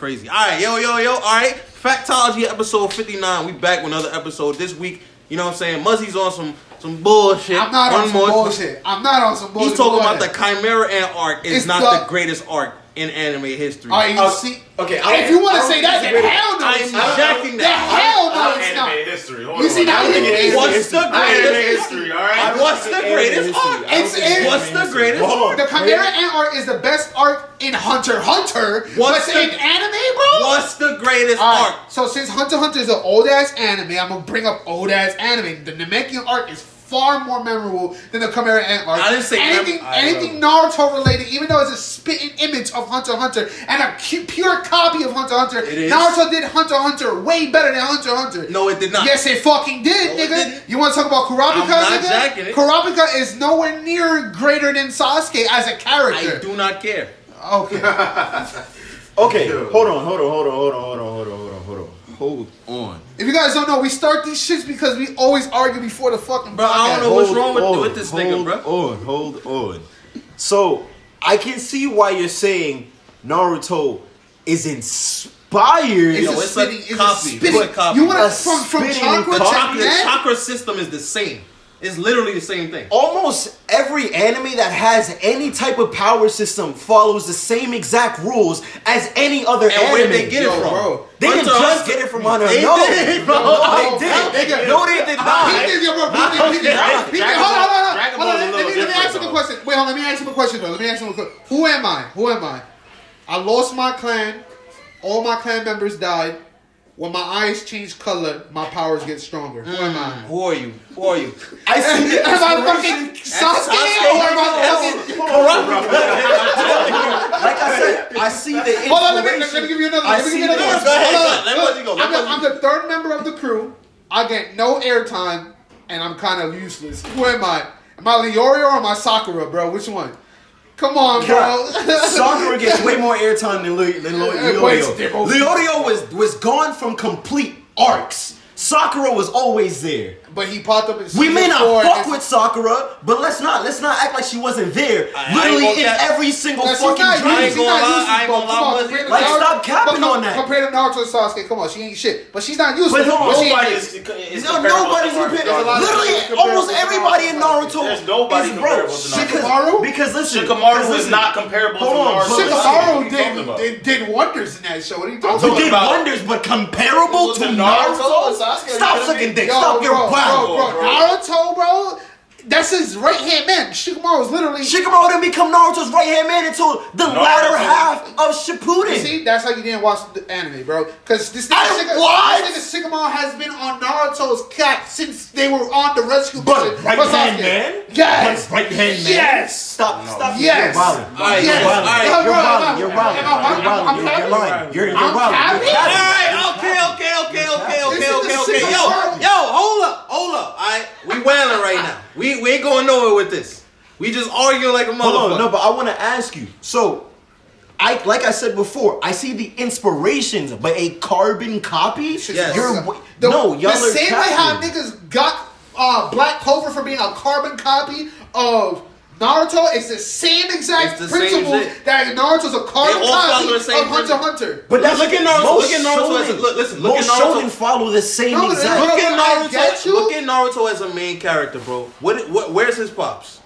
crazy. All right, yo. All right, Factology episode 59. We back with another episode this week. You know what I'm saying? Muzzy's on some bullshit. I'm not on some bullshit. He's talking about the Chimera Ant arc is not the greatest arc in anime history. Okay, if you want to say that, then hell no, it's not. Rejecting that. Hell no, it's not. Anime history. You see, now you think what's the greatest history? All right. What's the greatest arc? What's the greatest arc? The Chimera Ant arc is the best arc in Hunter x Hunter. What's in anime, bro? What's the greatest arc? So since Hunter x Hunter is an old ass anime, I'm gonna bring up old ass anime. The Namekian arc is far more memorable than the Chimera Ant arc. I didn't say anything Naruto related, even though it's a spitting image of Hunter x Hunter and a pure copy of Hunter x Hunter. Naruto did Hunter x Hunter way better than Hunter x Hunter. No, it did not. Yes, it fucking did, nigga. You want to talk about Kurapika, I'm not nigga? jacking it. Kurapika is nowhere near greater than Sasuke as a character. I do not care. Okay. Okay, hold on. If you guys don't know, we start these shits because we always argue before the fucking bro. I don't know what's wrong with this nigga, bro. Hold on. So I can see why you're saying Naruto is inspired. It's a copy. You want from chakra? The chakra system is the same. It's literally the same thing. Almost every anime that has any type of power system follows the same exact rules as any other anime. Where did they get it from? Bro. They didn't just get it from Hunter. They did, bro. No, they did. No, they did not. Hold on. Let me ask him a question. Wait, hold on. Let me ask him a question, though. Who am I? I lost my clan. All my clan members died. When my eyes change color, my powers get stronger. Who am I? Who are you? I see. Am I fucking Sasuke or am I fucking Like I said, I see the inspiration. Hold on, let me give you another one. I'm the third member of the crew. I get no airtime, and I'm kind of useless. Who am I? Am I Leorio or am I Sakura, bro? Which one? Come on, bro. Sakura gets way more airtime than Leorio. Leorio was gone from complete arcs. Sakura was always there. But he popped up in We may not fuck with Sakura, but let's not act like she wasn't there. Literally in every single fucking dream. Like, stop capping on that. Compared to Naruto and Sasuke, come on, she ain't shit. But she's not useless. But nobody's literally almost everybody in Naruto is comparable to Shikamaru? Because listen, Shikamaru is not comparable to Naruto. Shikamaru did wonders in that show. What are you talking about? Did wonders, but comparable to Naruto? Stop sucking dick. Stop your wow. Bro, Naruto, bro, that's his right hand man. Shikamaru was literally. Shikamaru didn't become Naruto's right hand man until the latter half of Shippuden. You see, that's how you didn't watch the anime, bro. Because this nigga Shikamaru has been on Naruto's cat since they were on the rescue mission. But right hand man? Yes. Right hand man? Yes. Stop. Yes. You're lying. You're lying. Okay. Yo, hold up. Alright, we wailing right now. We ain't going nowhere with this. We just arguing like a motherfucker. Hold on, no, but I want to ask you. So, like I said before, I see the inspirations, but a carbon copy? Yes. Y'all the are same way how niggas got Black Clover for being a carbon copy of Naruto, it's the same exact principle that Naruto's a carbon copy of Hunter x Hunter. But look at Naruto. Look at Naruto follow the same exact. Look at Naruto as a main character, bro. Where's his pops?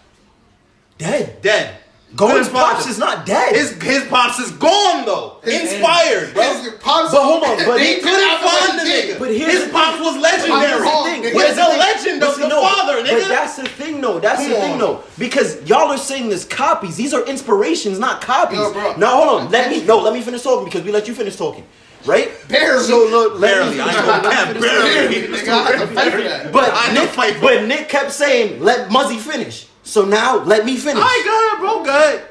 Dead. Goten's pops is not dead. His pops is gone though. Inspired, bro. But hold on, but they couldn't find the nigga. But his pops was legendary. He's the legend of the father, nigga. But that's the thing though. Because y'all are saying this copies. These are inspirations, not copies. Now hold on. Let me finish talking because we let you finish talking. Right? Barely. So look, barely. But Nick kept saying, "Let Muzzy finish." So now let me finish. Alright, go ahead, bro. Go ahead.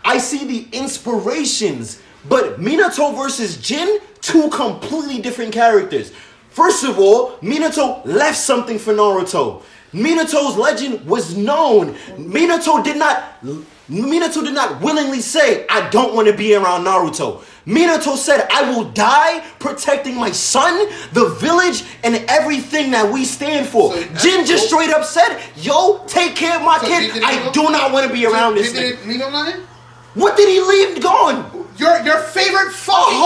I see the inspirations, but Minato versus Jin, two completely different characters. First of all, Minato left something for Naruto. Minato's legend was known. Minato did not willingly say, "I don't want to be around Naruto." Minato said, "I will die protecting my son, the village, and everything that we stand for." So Jin just straight up said, "Yo, take care of my kid. I do not want to be around this nigga." What did he leave going? Your favorite fucking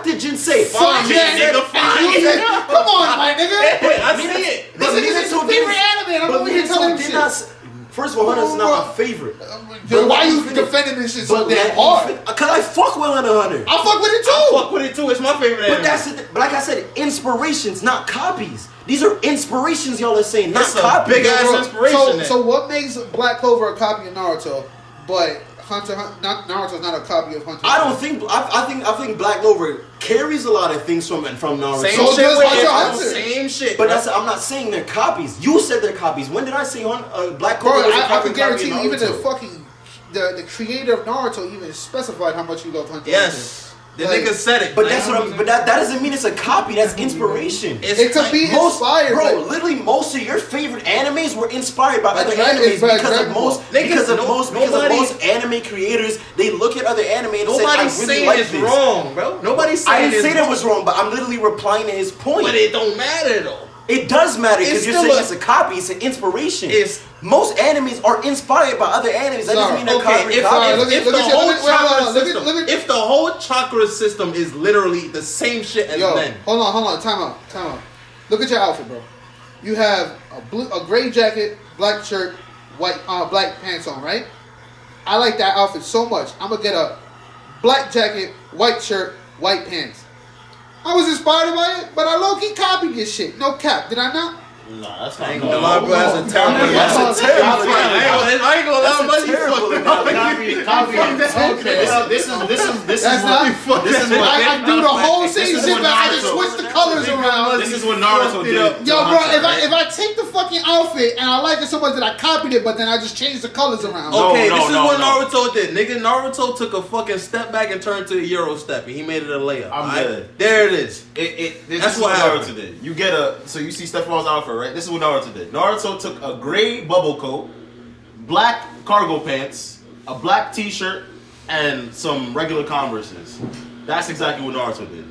did Jin say? Fine, nigga, fine. Come on, my nigga. Wait, I see it. This nigga's his favorite anime, and I'm over here telling him shit. First of all, Hunter's not my favorite. Then why you defending this shit so damn hard? Cause I fuck with Hunter. I fuck with it too. I fuck with it too. It's my favorite anime. But like I said, inspirations, not copies. These are inspirations y'all are saying, not copies. Big ass inspiration. So what makes Black Clover a copy of Naruto, but Naruto's not a copy of Hunter? I don't think. I think Black Clover carries a lot of things from Naruto. Same So shit does with Hunter. Same shit. But I'm not saying they're copies. You said they're copies. When did I say Black Clover? Bro, was a I copy can guarantee of you, even the Naruto? fucking the creator of Naruto even specified how much you love Hunter. Yes. The nigga said it. But that's what I'm. But that doesn't mean it's a copy. That's inspiration. It could be inspired, bro. but Literally, most of your favorite animes were inspired by other Dragon- animes by because Dragon of Ball. most anime creators. They look at other anime and say, "I Nobody's really saying like it's this." wrong, bro. Nobody's saying I didn't say it's that wrong. was wrong, but I'm literally replying to his point. But it don't matter though. It does matter because It's you're still saying a- it's a copy. It's an inspiration. It's- most animes are inspired by other animes. That doesn't mean they're Okay, copy. if the whole chakra system is literally the same shit as men. Hold on, time out. Look at your outfit, bro. You have a gray jacket, black shirt, white black pants on, right? I like that outfit so much. I'm gonna get a black jacket, white shirt, white pants. I was inspired by it, but I low-key copied this shit. No cap, did I not? Nah, that's not. I ain't gonna lie, bro. That's a terrible. That's a terrible. I ain't gonna lie, buddy. This is That's not. I do the whole same This is shit, what but I just Naruto- switch the colors around. This is what Naruto did. Yo, bro, if I take the fucking outfit and I like it so much that I copied it, but then I just changed the colors around. Okay, No, this is no, what no. Naruto did. Nigga, Naruto took a fucking step back and turned to a Euro step, and he made it a layup. I'm alright? good. There it is. This That's is what what happened. Naruto did. You get so you see Stefan's outfit, right? This is what Naruto did. Naruto took a gray bubble coat, black cargo pants, a black t-shirt, and some regular Converses. That's exactly what Naruto did.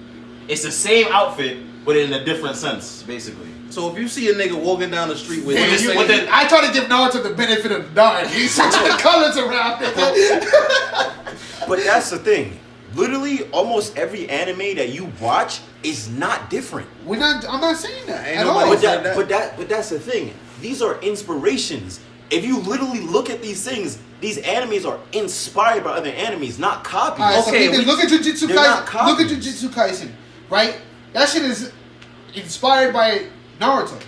It's the same outfit, but in a different sense, basically. So if you see a nigga walking down the street with I try to give Naruto the benefit of the doubt, and he's switching the colors around. But that's the thing. Literally, almost every anime that you watch is not different. I'm not saying that Ain't at nobody all. said But that's the thing. These are inspirations. If you literally look at these things, these animes are inspired by other animes, not copies. All right, so Okay, look at Jujutsu they're not Kaisen. Look at copies. Jujutsu Kaisen, right? That shit is inspired by Naruto,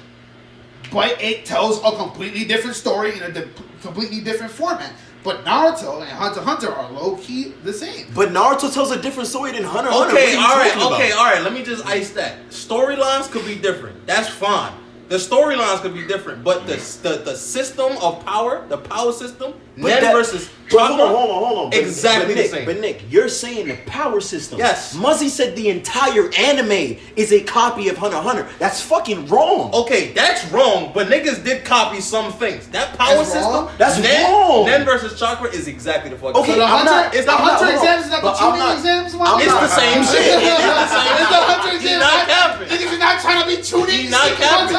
but it tells a completely different story in a completely different format. But Naruto and Hunter x Hunter are low key the same. But Naruto tells a different story than Hunter x Hunter. Okay, What are you talking all about? right. Let me just ice that. Storylines could be different. That's fine. The storylines could be different, but the system of power, the power system, Nen versus But Chakra, hold on. exactly but the same. But Nick, you're saying the power system. Yes. Muzzy said the entire anime is a copy of Hunter x Hunter. That's fucking wrong. Okay, that's wrong, but niggas did copy some things. That power That's system, wrong? That's Nen, wrong. Nen versus Chakra is exactly the fucking Okay, same. So the I'm Hunter, not- is the I'm not- Hunter hold on. exams not the But I'm tuning not- exams? I'm It's not- the same shit. It's the same It's the Hunter He exams. not capping. Niggas is not trying to be tuning. He not capping.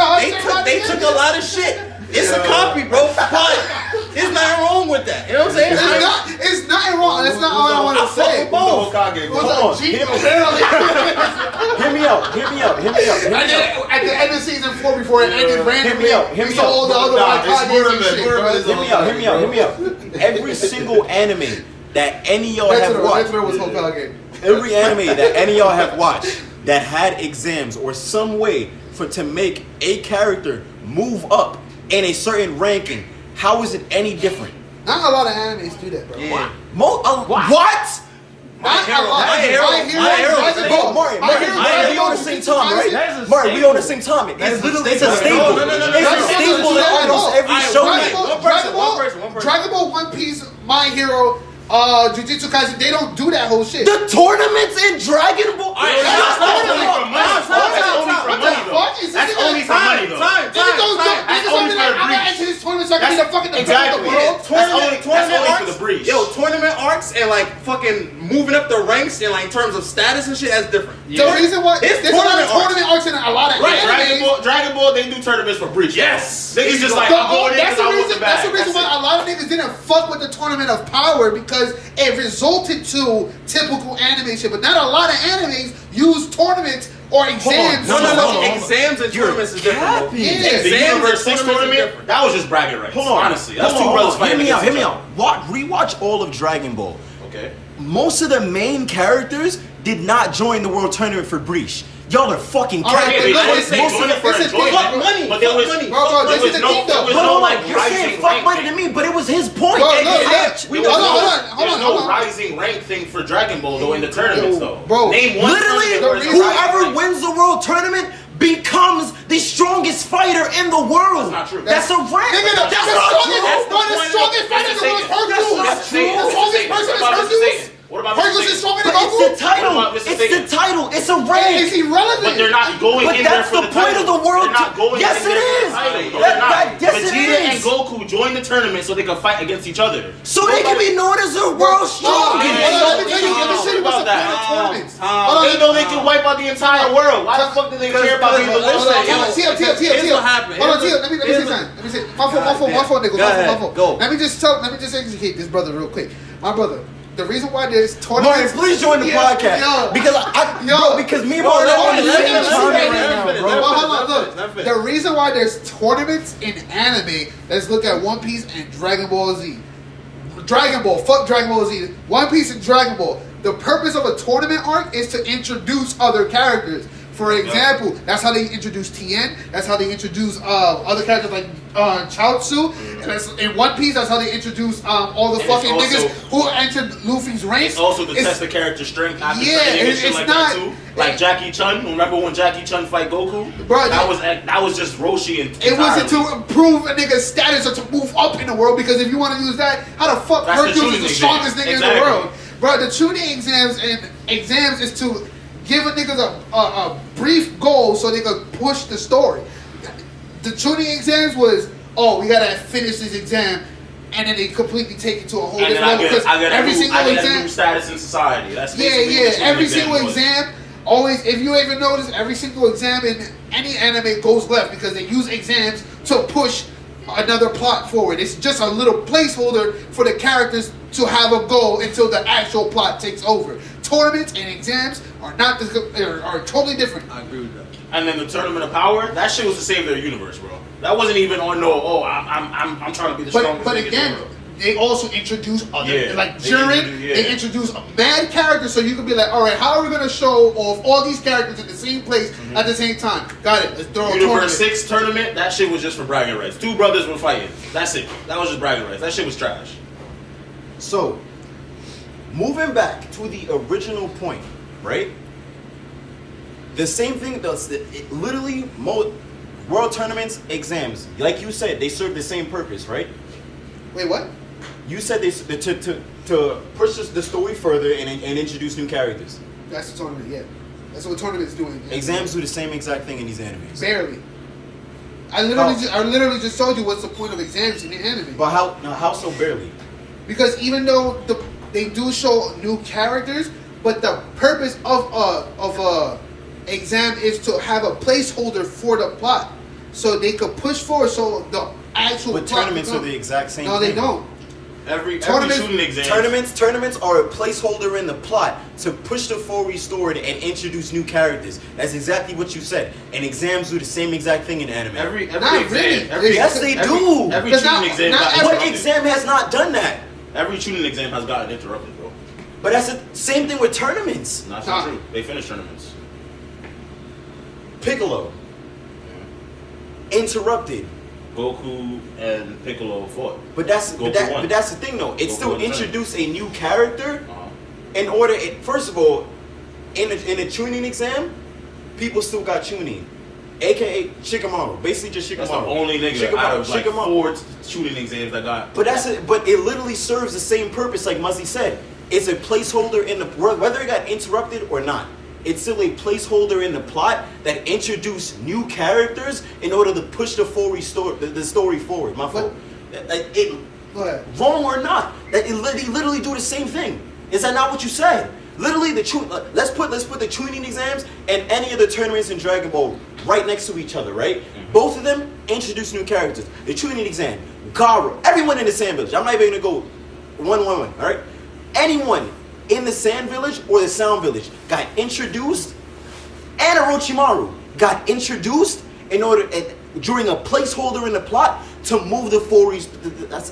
They took a lot of shit. It's a copy, bro. But there's nothing wrong with that. You know what I'm saying? It's nothing wrong. That's not all I want to say. fuck both. Hold on. Hear me out. At the end of season 4, before it ended randomly, Hear me we saw all the other Hikages and shit, bro. Hear me out. Every single anime that any of y'all have watched, Netero was Hokage. every anime that any of y'all have watched that had exams or some way to make a character move up in a certain ranking, how is it any different? Not a lot of animes do that, bro. Yeah. What? Not a lot. My hero. Bro, Mario, we on the same time, right? Mario, we on the same time. It's literally it's a staple. No. It's a staple in almost every show. Dragon Ball, One Piece, My Hero, Jujutsu Kaisen, they don't do that whole shit. The tournaments in Dragon Ball. That's only for money, though. That's only for money, though. Time. That's only for the I'm gonna breach. enter this tournament so I can be the fucking Exactly. the world. That's only for the breach. Yo, tournament arcs and like fucking moving up the ranks in like in terms of status and shit, that's different. The reason why It's there's a lot of tournament tournament arcs in a lot of animes. Dragon Ball, they do tournaments for breach. Yes. Niggas just like, I'm going in That's because I the want reason. the bag. That's the reason why a lot of niggas didn't fuck with the Tournament of Power, because it resulted to typical animation. But not a lot of animes use tournaments or exams. No. Hold on. Exams and tournaments is different. Bro. Yeah. The Exams Universe and 6 tournaments is tournament, different. that was just bragging rights. Hold on. Honestly, that's Hold two on, brothers hold on. fighting Hear me against out. each other. Rewatch all of Dragon Ball. Okay. Most of the main characters did not join the World Tournament for Breach. Y'all are fucking All right, capping. but They listen, joined it for listen, enjoyment. fuck money, But there fuck was money. Bro, there this was is the no thing, though. there was Hold no on, like you're saying rising fuck rank money to thing. me, but it was his point. Bro, And no, he- no. There's Hold on. no rising rank thing for Dragon Ball though in the tournaments though. Bro, Name one Literally, tournament where it's a whoever rising rank. wins the World Tournament becomes the strongest fighter in the world. That's not true. That's a rank. Nigga, That's the not strongest, true. bro, the strongest fighter in the world is Hercules. That's Satan. The strongest person is Hercules. What about Hercules Mr. is Satan? stronger than But it's the Goku. title. What about Mr. It's Satan? the title. It's a It's rank. irrelevant. But they're not going But in that's there for the point title. of the world. They're not going Yes, in it there for is. the title. No, That- they're not. yes, it Vegeta and is. Goku joined the tournament so they could fight against each other. So they can be known as the world's strongest. Let me tell you what's the point of tournaments. Hold on, They know they can wipe out the entire world. Why the fuck do they care about being the Listen, world? here's what happened. Hold on, Tia, let me say something. Let me say, my fault, nigga. Go ahead, go. Let me just educate this brother real quick. My brother, the reason why there's tournaments. Martin, please join the podcast. Yo. Because me and Bro, Martin no, are on the let same me time finish. right now, Let bro. me Well, finish. hold on, Let me look. finish. The reason why there's tournaments in anime, let's look at One Piece and Dragon Ball Z. Dragon Ball, fuck Dragon Ball Z. One Piece and Dragon Ball. The purpose of a tournament arc is to introduce other characters. For example, that's how they introduce Tien. That's how they introduce other characters like Chaozu. And that's, in One Piece, that's how they introduce all the And fucking it's also- niggas who entered Luffy's ranks. It's also to It's- test the character strength after Yeah, training and it's shit like not- that too. Like Jackie Chun. Remember when Jackie Chun fight Goku? Bro, that was just Roshi and It wasn't to improve a nigga's status or to move up in the world, because if you want to use that, how the fuck That's the Hercules is tuning the exam. strongest nigga in the Exactly. world? Bro, the tuning exams is to give a nigga a brief goal so they could push the story. The tuning exams was, oh, we gotta finish this exam, and then they completely take it to a whole And then different level, because every single I get a exam. new status in society. That's Yeah, basically what the every exam single was. exam, always, if you even notice, every single exam in any anime goes left because they use exams to push another plot forward. It's just a little placeholder for the characters to have a goal until the actual plot takes over. Tournaments and exams are not are totally different. I agree with that. And then the Tournament of Power, that shit was to save their universe, bro. That wasn't even on no. Oh, I'm trying to be the strongest. But nigga in again, the world. they also introduce other, Yeah, like they Jiren. introduce- yeah. They introduce a mad character, so you could be like, all right, how are we gonna show off all these characters in the same place at the same time? Got it. Let's throw a tournament. Universe 6 tournament, that shit was just for bragging rights. Two brothers were fighting. That's it. That was just bragging rights. That shit was trash. So, moving back to the original point, right? The same thing does literally world tournaments, exams. Like you said, they serve the same purpose, right? Wait, what? You said they to push the story further and introduce new characters. That's the tournament. Yeah, that's what tournament's doing. Yeah. Exams do the same exact thing in these animes. Barely. I literally just told you what's the point of exams in the anime. But how so barely? Because even though they do show new characters, but the purpose of a exam is to have a placeholder for the plot, so they could push forward. So the actual But plot tournaments can are come. the exact same No, thing. they don't. Every Tournaments- shooting exam. Tournaments are a placeholder in the plot to push the forward and introduce new characters. That's exactly what you said. And exams do the same exact thing in anime. Every Not exam. really. Every, Yes, they every, do. Every Because shooting not- exam not got every- What interrupted. exam has not done that? Every shooting exam has gotten interrupted, bro. But that's the same thing with tournaments. Not Nah. true. They finish tournaments. Piccolo. Interrupted. Goku and Piccolo fought. But that's Goku won. but that's the thing though. It Goku still won the introduced a new character Uh-huh. in order. First of all, in a tuning exam, people still got tuning, aka Shikamaru. Basically just Shikamaru. That's the only nigga out of like 4 shooting exams that got. But but it literally serves the same purpose, like Muzzy said. It's a placeholder in the whether it got interrupted or not. It's still a placeholder in the plot that introduced new characters in order to push the story forward. My fault. Go ahead. Wrong or not, that they literally do the same thing. Is that not what you said? Literally, let's put the tuning exams and any of the tournaments in Dragon Ball right next to each other, right? Both of them introduce new characters. The tuning exam, Gara, everyone in the Sand Village. I'm not even gonna go one, all right? Anyone in the Sand Village or the Sound Village got introduced, and Orochimaru got introduced in order during a placeholder in the plot to move the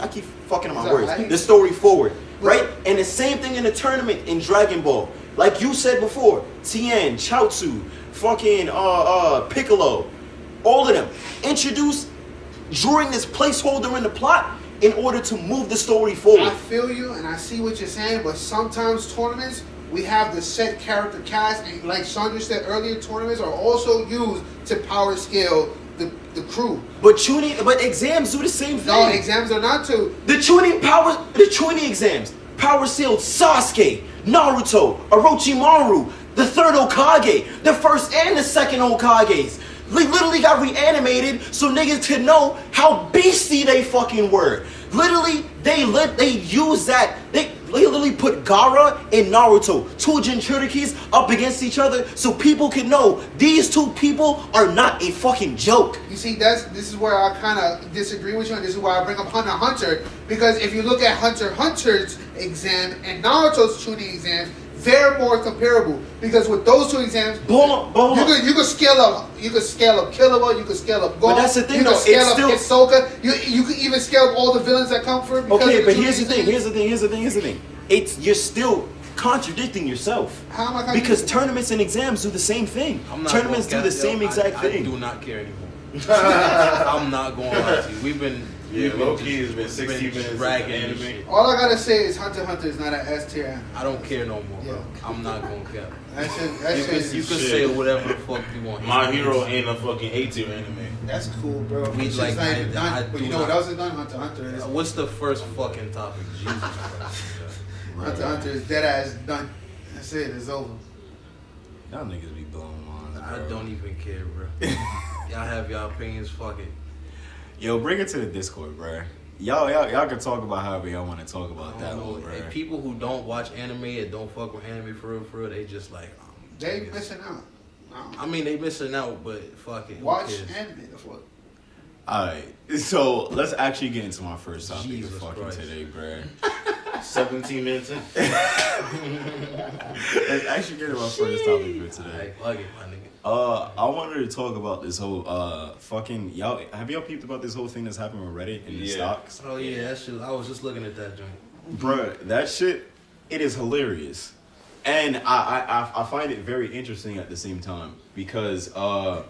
I keep fucking up my words. Right? The story forward, right? And the same thing in the tournament in Dragon Ball. Like you said before, Tien, Chaozu, fucking Piccolo, all of them introduced during this placeholder in the plot in order to move the story forward. I feel you, and I see what you're saying, but sometimes tournaments, we have the set character cast, and like Sandra said earlier, tournaments are also used to power scale the crew. But exams do the same thing. No, exams are not to. The tuning exams power sealed Sasuke, Naruto, Orochimaru, the third Hokage, the first and the second Hokages. They literally got reanimated so niggas could know how beastie they fucking were. Literally, they use that. They literally put Gaara and Naruto, two Jinchurikis, up against each other so people can know these two people are not a fucking joke. You see, this is where I kind of disagree with you, and this is why I bring up Hunter x Hunter, because if you look at Hunter x Hunter's exam and Naruto's tuning exams, they're more comparable, because with those two exams, you could scale up Killua, you could scale up Gon, but that's the thing, you could though, scale it's up still... Hisoka, you could even scale up all the villains that come from. Okay, but here's the thing. You're still contradicting yourself. How am I contradicting? Because tournaments and exams do the same thing. Tournaments do the same exact thing. I do not care anymore. I'm not going to lie to you. We've been low-key has been 60 minutes dragging anime. All I gotta say is Hunter x Hunter is not an S tier anime. I don't care no more, bro. Yeah. I'm not gonna care. You can say whatever the fuck you want. My Hero ain't a fucking A tier anime. That's cool, bro. We It's like, not even done. I But do you know not- what else is done? Hunter x Hunter is What's the first fucking topic? Jesus Christ. Hunter x Hunter is dead ass done. That's it. It's over. Y'all niggas be blowing minds, I don't even care, bro. Y'all have y'all opinions. Fuck it. Yo, bring it to the Discord, bro. Y'all can talk about however y'all want to talk about that one, bro. Hey, people who don't watch anime and don't fuck with anime for real, they just like. They missing out. I mean, they missing out, but fuck it. Watch anime. The fuck. Alright, so let's actually get into my first topic Jesus of fucking Christ. today, bro. 17 minutes in. Let's actually get into my first topic for today. Fuck it, my nigga. I wanted to talk about this whole fucking have y'all peeped about this whole thing that's happened with Reddit and the stocks? Oh yeah, that shit. I was just looking at that joint. Bruh, that shit, it is hilarious. And I find it very interesting at the same time because the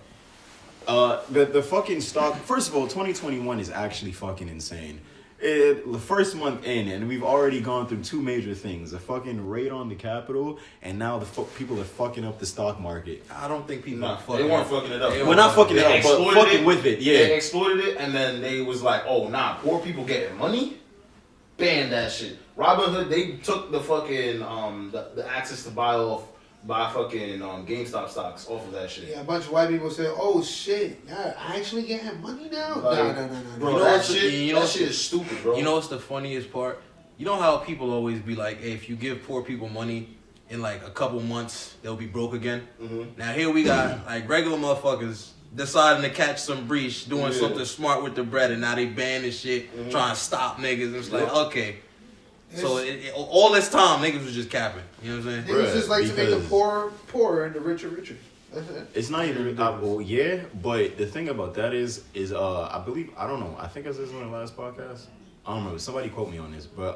fucking stock, first of all, 2021 is actually fucking insane. The first month in, and we've already gone through two major things: the fucking raid on the Capitol, and now people are fucking up the stock market. I don't think people are They fucking. weren't fucking it up. They We're not fucking it They up, but exploited fucking with it, yeah. They exploited it, and then they was like, "Oh, nah, poor people getting money, ban that shit." Robinhood, they took the fucking the access to buy fucking GameStop stocks off of that shit. Yeah, a bunch of white people said, "Oh shit, y'all actually getting money now?" Like, No. Bro, You know that what's the- shit, you know that what's shit is stupid, bro. You know what's the funniest part? You know how people always be like, hey, if you give poor people money in like a couple months, they'll be broke again. Mm-hmm. Now here we got like regular motherfuckers deciding to catch some breach, doing something smart with the bread, and now they banning shit, trying to stop niggas. It's like, okay. So all this time, niggas was just capping. You know what I'm It saying? was just like to make the because- poor poorer and the richer richer. That's it. It's not even well, yeah, but the thing about that is I believe, I don't know, I think I said this on the last podcast. I don't know, somebody quote me on this, but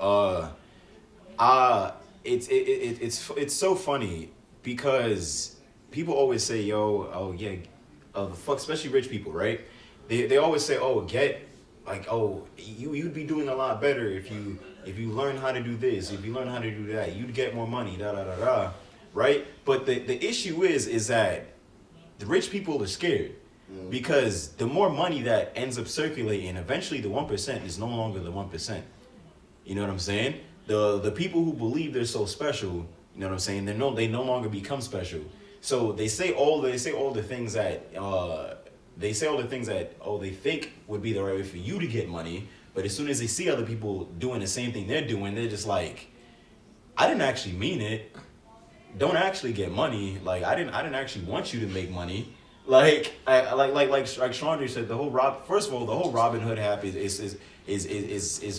it's so funny because people always say, the fuck, especially rich people, right? They always say, you'd be doing a lot better if you learn how to do this, if you learn how to do that, you'd get more money, right? But the issue is that the rich people are scared because the more money that ends up circulating, eventually the 1% is no longer the 1%. You know what I'm saying? The people who believe they're so special, you know what I'm saying? They no longer become special. So they say all the things that they think would be the right way for you to get money, But as soon as they see other people doing the same thing they're doing, they're just like, I didn't actually mean it. Don't actually get money. Like I didn't actually want you to make money. Like Chandra said, the whole first of all, the whole Robin Hood app is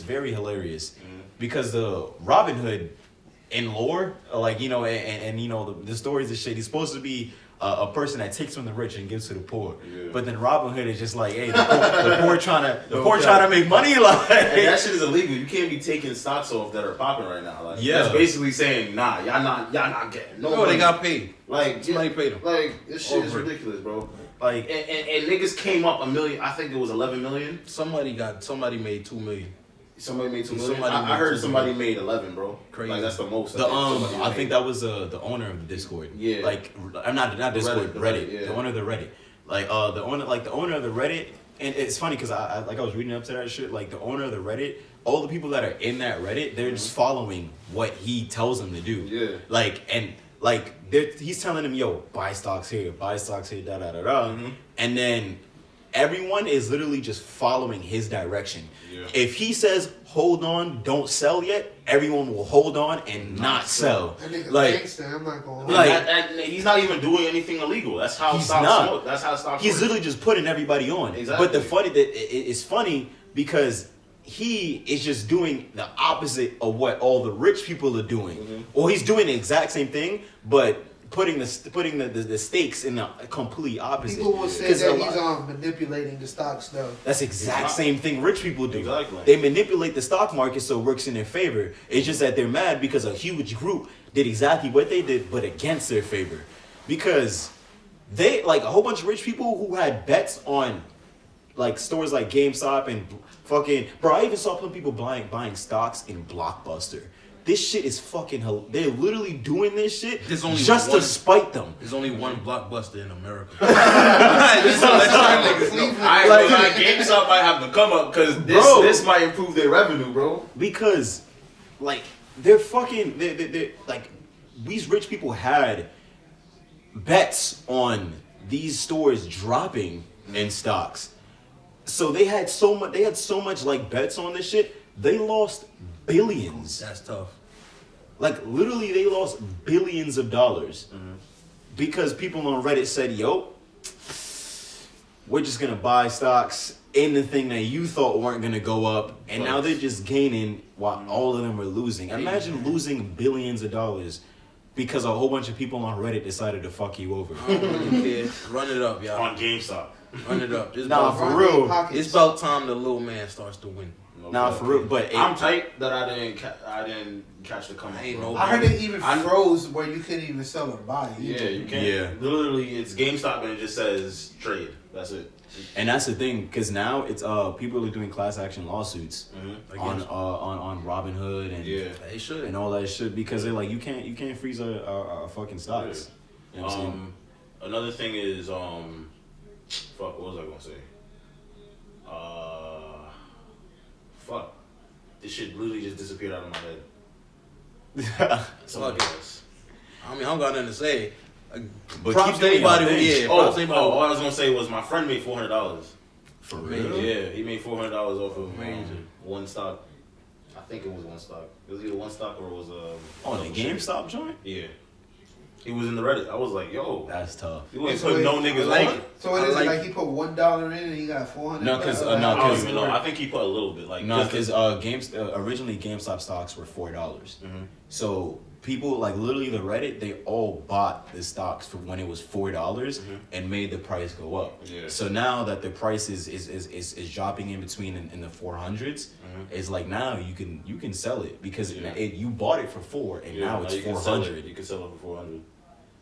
very hilarious because the Robin Hood in lore, like you know, and you know the stories and shit. He's supposed to be a person that takes from the rich and gives to the poor. Yeah. But then Robin Hood is just like, hey, the poor trying to make money. Like and that shit is illegal. You can't be taking stocks off that are popping right now. Like that's basically saying, nah, y'all not getting no money. They got paid. Like somebody paid them. Like this shit is ridiculous, bro. Like and niggas came up $1 million. I think it was 11 million. Somebody made 2 million. Somebody made 2 million. I heard somebody made 11, bro. Crazy. Like that's the most. I think that was the owner of the Discord. Yeah. Like I'm not Discord, Reddit. Yeah. The owner of the Reddit. Like the owner of the Reddit. And it's funny because I was reading up to that shit. Like the owner of the Reddit, all the people that are in that Reddit, they're just following what he tells them to do. Yeah. Like he's telling them, yo, buy stocks here, da da da da. And then everyone is literally just following his direction. Yeah. If he says hold on, don't sell yet, everyone will hold on and not sell. Like I'm not going. Like he's not even doing anything illegal. That's how stocks smoke. That's how stocks. He's literally just putting everybody on. Exactly. But it's funny because he is just doing the opposite of what all the rich people are doing. Or he's doing the exact same thing, but putting the stakes in the complete opposite. People will say that he's manipulating the stocks, though. That's the exact same thing rich people do. Exactly. They manipulate the stock market so it works in their favor. It's just that they're mad because a huge group did exactly what they did, but against their favor. Because they, like a whole bunch of rich people who had bets on like stores like GameStop and fucking, bro, I even saw some people buying stocks in Blockbuster. This shit is fucking they're literally doing this shit just to spite them. There's only one Blockbuster in America. GameStop might have to come up because this might improve their revenue, bro. Because, like, they're like, these rich people had bets on these stores dropping in stocks. So they had so much like bets on this shit. They lost billions. That's tough. Like literally, they lost billions of dollars because people on Reddit said, "Yo, we're just gonna buy stocks in the thing that you thought weren't gonna go up, and now they're just gaining while all of them are losing." Imagine losing billions of dollars because a whole bunch of people on Reddit decided to fuck you over. Run it up, y'all. On GameStop. Run it up. For real. It's about time the little man starts to win. For real. But I'm tight that I didn't catch the come up. I heard it even froze where you couldn't even sell or buy. Yeah, you can't. Yeah. Literally, it's GameStop and it just says trade. That's it. And that's the thing, because now it's people are doing class action lawsuits on Robinhood and they should and all that shit because they're like you can't freeze our fucking stocks. Yeah. You know what I'm saying? Another thing is what was I gonna say? Fuck. This shit literally just disappeared out of my head. I mean, I don't got nothing to say. But props to anybody who, what I was gonna say was my friend made $400. For real? Yeah, he made $400 off of one stock. I think it was one stock. It was either one stock or it was the GameStop joint? Yeah. He was in the Reddit. I was like, yo. That's tough. You ain't putting no niggas on. So it is like he put $1 in and he got $400. No, because I don't even know. I think he put a little bit. Like because originally GameStop stocks were $4. So people like literally the Reddit, they all bought the stocks for when it was $4 and made the price go up. Yeah. So now that the price is dropping in between in the 400s, it's like now you can sell it because you bought it for $4 and now it's $400. You can sell it for $400.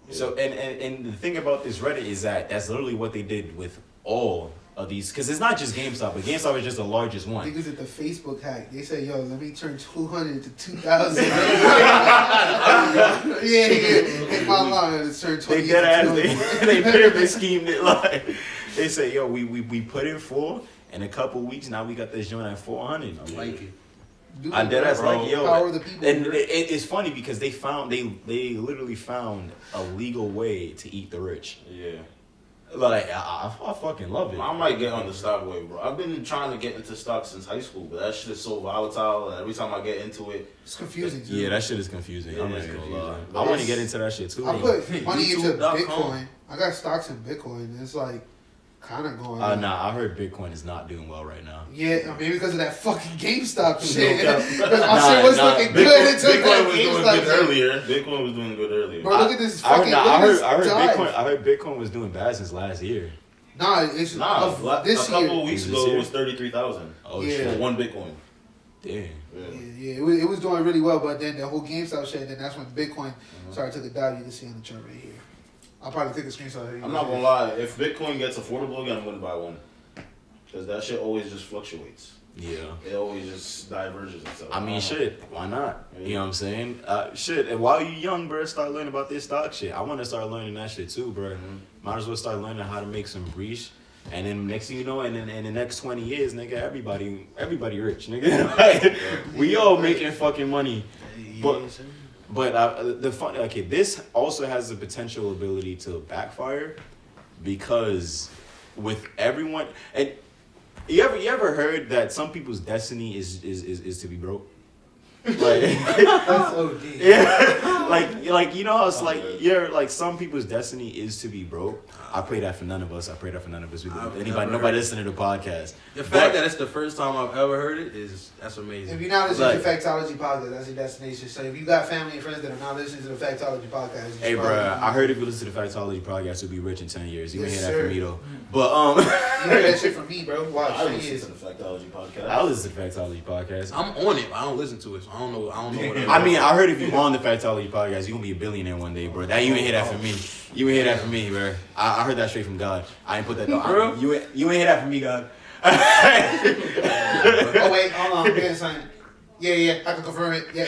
Yeah. So and the thing about this Reddit is that's literally what they did with all of these, because it's not just GameStop, but GameStop is just the largest one. Niggas at the Facebook hack, they say, yo, let me turn 200 to 2,000. Hit my line and turn 20 they dead ass, they pyramid schemed it like, they say, yo, we put in 4, in a couple weeks, now we got this joint at 400. I like it. I dead ass like, yo, power the people, and it's funny because they literally found a legal way to eat the rich. Yeah. Like I fucking love it. I might get on the stock wave, bro. I've been trying to get into stocks since high school, but that shit is so volatile. And every time I get into it, It's confusing too. Yeah, that shit is confusing. It I'm is not gonna confusing. lie. I want to get into that shit too. I put money into YouTube.com. Bitcoin. I got stocks in Bitcoin. It's like kind of going. Nah, I heard Bitcoin is not doing well right now. Yeah, maybe because of that fucking GameStop shit. No, Because my shit was looking good until Bitcoin that was doing GameStop good shit. earlier. Bitcoin was doing good earlier. Bro, look at this I fucking. heard Bitcoin was doing bad since last year. Nah, it's Nah, this a couple year. weeks This ago year? it was 33,000 Oh Yeah. for shit. one Bitcoin. Damn. Yeah. Yeah, it was doing really well, but then the whole GameStop shit, then that's when Bitcoin started to take a dive. You can see on the chart right here. I'll probably take a screenshot here. I'm not gonna lie. If Bitcoin gets affordable again, I'm gonna buy one. Because that shit always just fluctuates. Yeah. It always just diverges itself. I mean, shit. Why not? Yeah. You know what I'm saying? Shit. And while you young, bro, start learning about this stock shit. I want to start learning that shit too, bro. Might as well start learning how to make some breach. And then next thing you know, and then in the next 20 years, nigga, everybody rich, nigga. Like, we all making fucking money. But the fun, okay, this also has the potential ability to backfire because with everyone, and you ever heard that some people's destiny is to be broke? Like, That's OD. yeah, like you know how it's like like some people's destiny is to be broke. I pray that for none of us. Nobody listening to the podcast. The fact that it's the first time I've ever heard it that's amazing. If you're not listening Like- to Factology podcast, that's your destination. So if you got family and friends that are not listening to the Factology podcast, you Hey, should bro, probably- I heard if you listen to the Factology podcast, you'll be rich in 10 years. You Yes, ain't hear that sir. from me though. But You heard that shit from me, bro. Watch. I 10 listen years. to the Factology podcast. I listen to the Factology podcast. I'm on it, but I don't listen to it, so I don't know what I mean, I heard if you on the Factology podcast, you gonna be a billionaire one day, bro. That you ain't hear that from me. You ain't hear that from me, bro. I heard that straight from God. I ain't put that. Bro? You ain't hear that from me, God. Oh wait, hold on. I'm getting something. Yeah, I can confirm it. Yeah,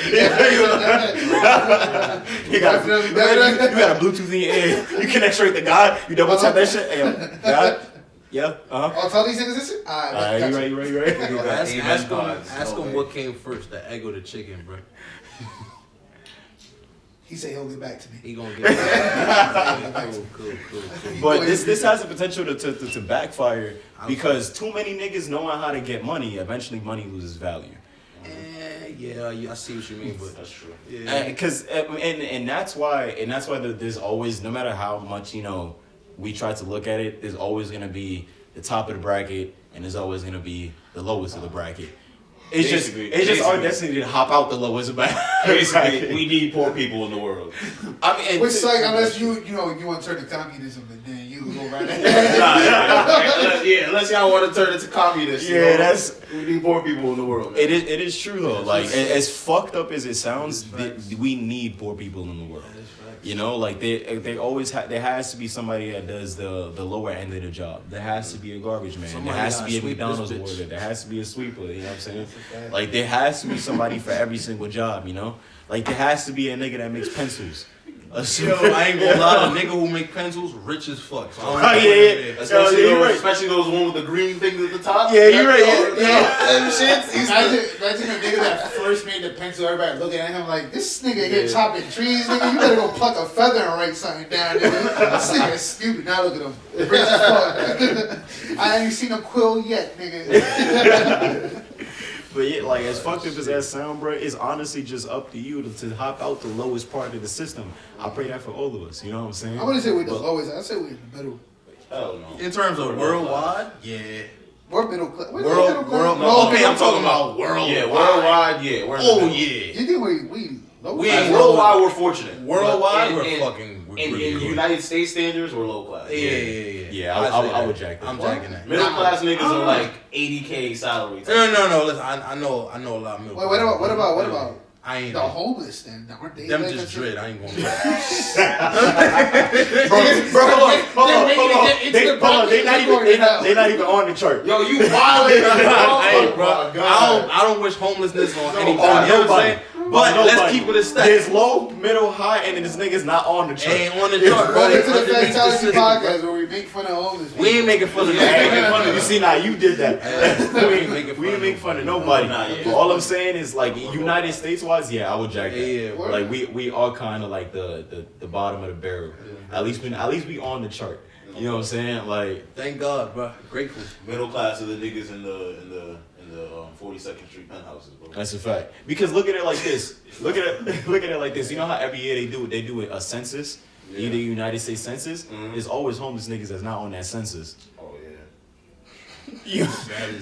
You got a Bluetooth in your ear. You connect straight to God. You double tap that shit. Hey, yo, God. Yeah. I'll tell these niggas this. Alright, you ready? ask gods. him what came first, the egg or the chicken, bro. He said he'll get back to me. He gonna get it. Cool. But this has the potential to backfire because too many niggas knowing how to get money. Eventually, money loses value. Yeah, I see what you mean, but That's true. yeah. Because and that's why there's always, no matter how much we try to look at it, there's always gonna be the top of the bracket and there's always gonna be the lowest of the bracket. It's just our destiny to hop out the lowest bracket. Basically, we need poor people in the world. I mean, Which is like, unless you want to turn to communism, and then you go right ahead. Unless y'all want to turn into communists. Yeah, we need poor people in the world. Man. it is true though. Like as fucked up as it sounds, we need poor people in the world. You know, like they always there has to be somebody that does the lower end of the job. There has to be a garbage man. Somebody there has to gotta be a sweep this McDonald's bitch. worker. There has to be a sweeper. You know what I'm saying? Like there has to be somebody for every single job. You know, like there has to be a nigga that makes pencils. Yo, I ain't gonna lie, the nigga who make pencils, rich as fuck. So I don't know Oh, what yeah. it is. Especially those one with the green thing at the top. Yeah, you're right. Imagine a nigga that first made the pencil, everybody looking at him like, this nigga here chopping trees, nigga. You better go pluck a feather and write something down, nigga. This nigga is stupid. Now look at him. Rich as fuck. I ain't seen a quill yet, nigga. But yeah, like as fucked up as that sound, bro, it's honestly just up to you to hop out the lowest part of the system. I pray that for all of us. You know what I'm saying? I wouldn't say we're the But- lowest. I'd say we're in the middle. Hell no. In terms of worldwide, yeah. We're middle class. We're World, middle class. world. No, Okay, I'm talking about worldwide. Yeah, worldwide. Yeah, we're in the Oh middle. yeah. You think we low? We Like, ain't worldwide, we're fortunate. Worldwide, But we're fucking. We're in pretty good. United States standards, we're low class. Yeah. I say would that. jack that. I'm jacking that. Middle class niggas are like 80K salary. No. Listen, I know a lot of middle. Wait, what about I ain't. the homeless then? Aren't they? Them like just a- dread. I ain't gonna. Bro, hold on. They not even on the chart. Yo, you violated. Hey, bro, Oh my God. I don't wish homelessness on anybody. on You know what I'm nobody. saying? But let's keep it a stack. There's low, middle, high, and then this nigga's not on the chart. Ain't on the chart, bro. Welcome They to the underneath the Factology system, podcast bro. where we make fun of homeless. We ain't making fun of You see, now you did that. We ain't making We ain't make fun of nobody. Nah, yeah. All I'm saying is, like, United States wise, yeah, I would jack that. Yeah, Like we are kind of like the bottom of the barrel. At least we on the chart. You know what I'm saying? Like, Thank God, bro. Grateful. Middle class of the niggas in the 42nd Street penthouses, bro. that's a fact. Because look at it like this. Look at it like this. You know how every year they do a census, either United States Census. There's always homeless niggas that's not on that census. Oh yeah.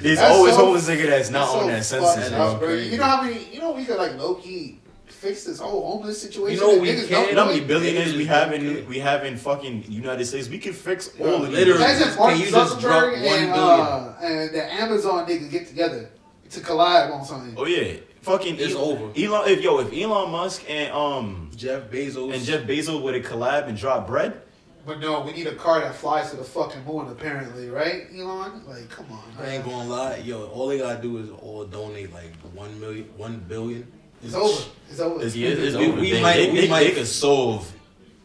There's That's always so- homeless nigga that's not on that census, fucked up, bro. bro. You know how many? You know we could like low key fix this whole homeless situation. You know that we niggas can. don't You know how many do it? billionaires we have in fucking United States? We can fix all of these. literally. Imagine Mark Can you just drop Zuckerberg 1 and the Amazon niggas get together to collab on something. Oh yeah, fucking It's over. Elon, if Elon Musk and Jeff Bezos would have collab and drop bread, But no, we need a car that flies to the fucking moon, apparently, right, Elon? Like, come on, I ain't man. gonna lie, yo. All they gotta do is all donate like 1 billion. It's over. It's over. it's We- over. we They- might- they, we they, might- they could solve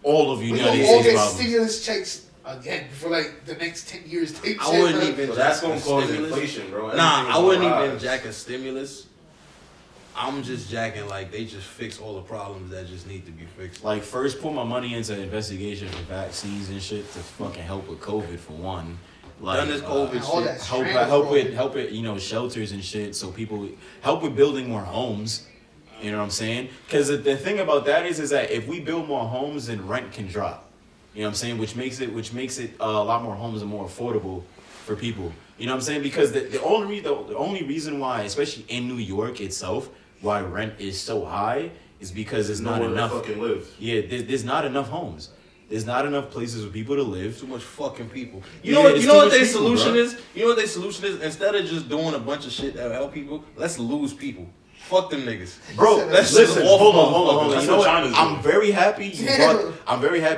all of We United gonna all States get problems. stimulus checks again for like the next 10 years. Type I shit, wouldn't bro. even. So that's jack gonna a cause stimulus. inflation, bro. Nah, Everything's I wouldn't gonna even rise. jack a stimulus. I'm just jacking like they just fix all the problems that just need to be fixed. Like, first put my money into investigation for vaccines and shit to fucking help with COVID for one. Like, Done this COVID all shit. that strand help it, shelters and shit, so people help with building more homes. You know what I'm saying? Because the thing about that is that if we build more homes, then rent can drop. You know what I'm saying? Which makes it a lot more homes and more affordable for people. You know what I'm saying? Because the only reason why, especially in New York itself, why rent is so high is because there's not Nowhere to enough. fucking live. Yeah, there's not enough homes. There's not enough places for people to live. Too much fucking people. Yeah, You know what? it's You know too what much their people, solution bro. is? You know what their solution is? Instead of just doing a bunch of shit that will help people, let's lose people. Fuck them niggas. Bro, That's listen, just awful, hold on. That's You know what what? China's I'm doing. very happy Yeah.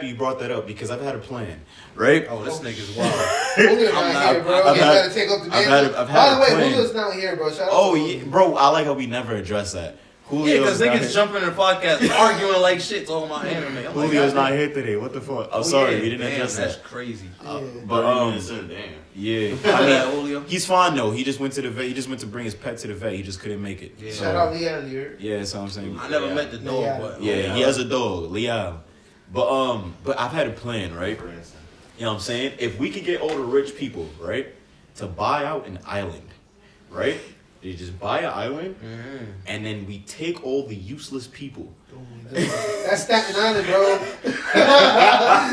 you brought that up because I've had a plan, right? Oh, this nigga's wild. Julio's I'm not not- here, bro. I've He's had- got to take up the I've mantle. had By a the way, plan. Julio's not here, bro. Shout out Oh to yeah, Julio. bro, I like how we never address that. Yeah, Julio's because not niggas here. jumping in the podcast arguing like shit talking about anime. I'm like, Julio's God not damn. here today. What the fuck? I'm Oh, sorry, yeah, we didn't damn, address that's that. crazy. Yeah. But 30 minutes in, damn. yeah, I I mean, mean, Julio. he's fine though. He just went to the vet. He just went to bring his pet to the vet. He just couldn't make it. Yeah. Shout out Lee Elliott. Yeah, that's what I'm saying. I never yeah. met the dog, Yeah. but Yeah, he has a dog, Liam. But I've had a plan, right? For instance. You know what I'm saying? If we could get all the rich people, right, to buy out an island, right? They just buy an island, and then we take all the useless people. That's Staten Island, bro.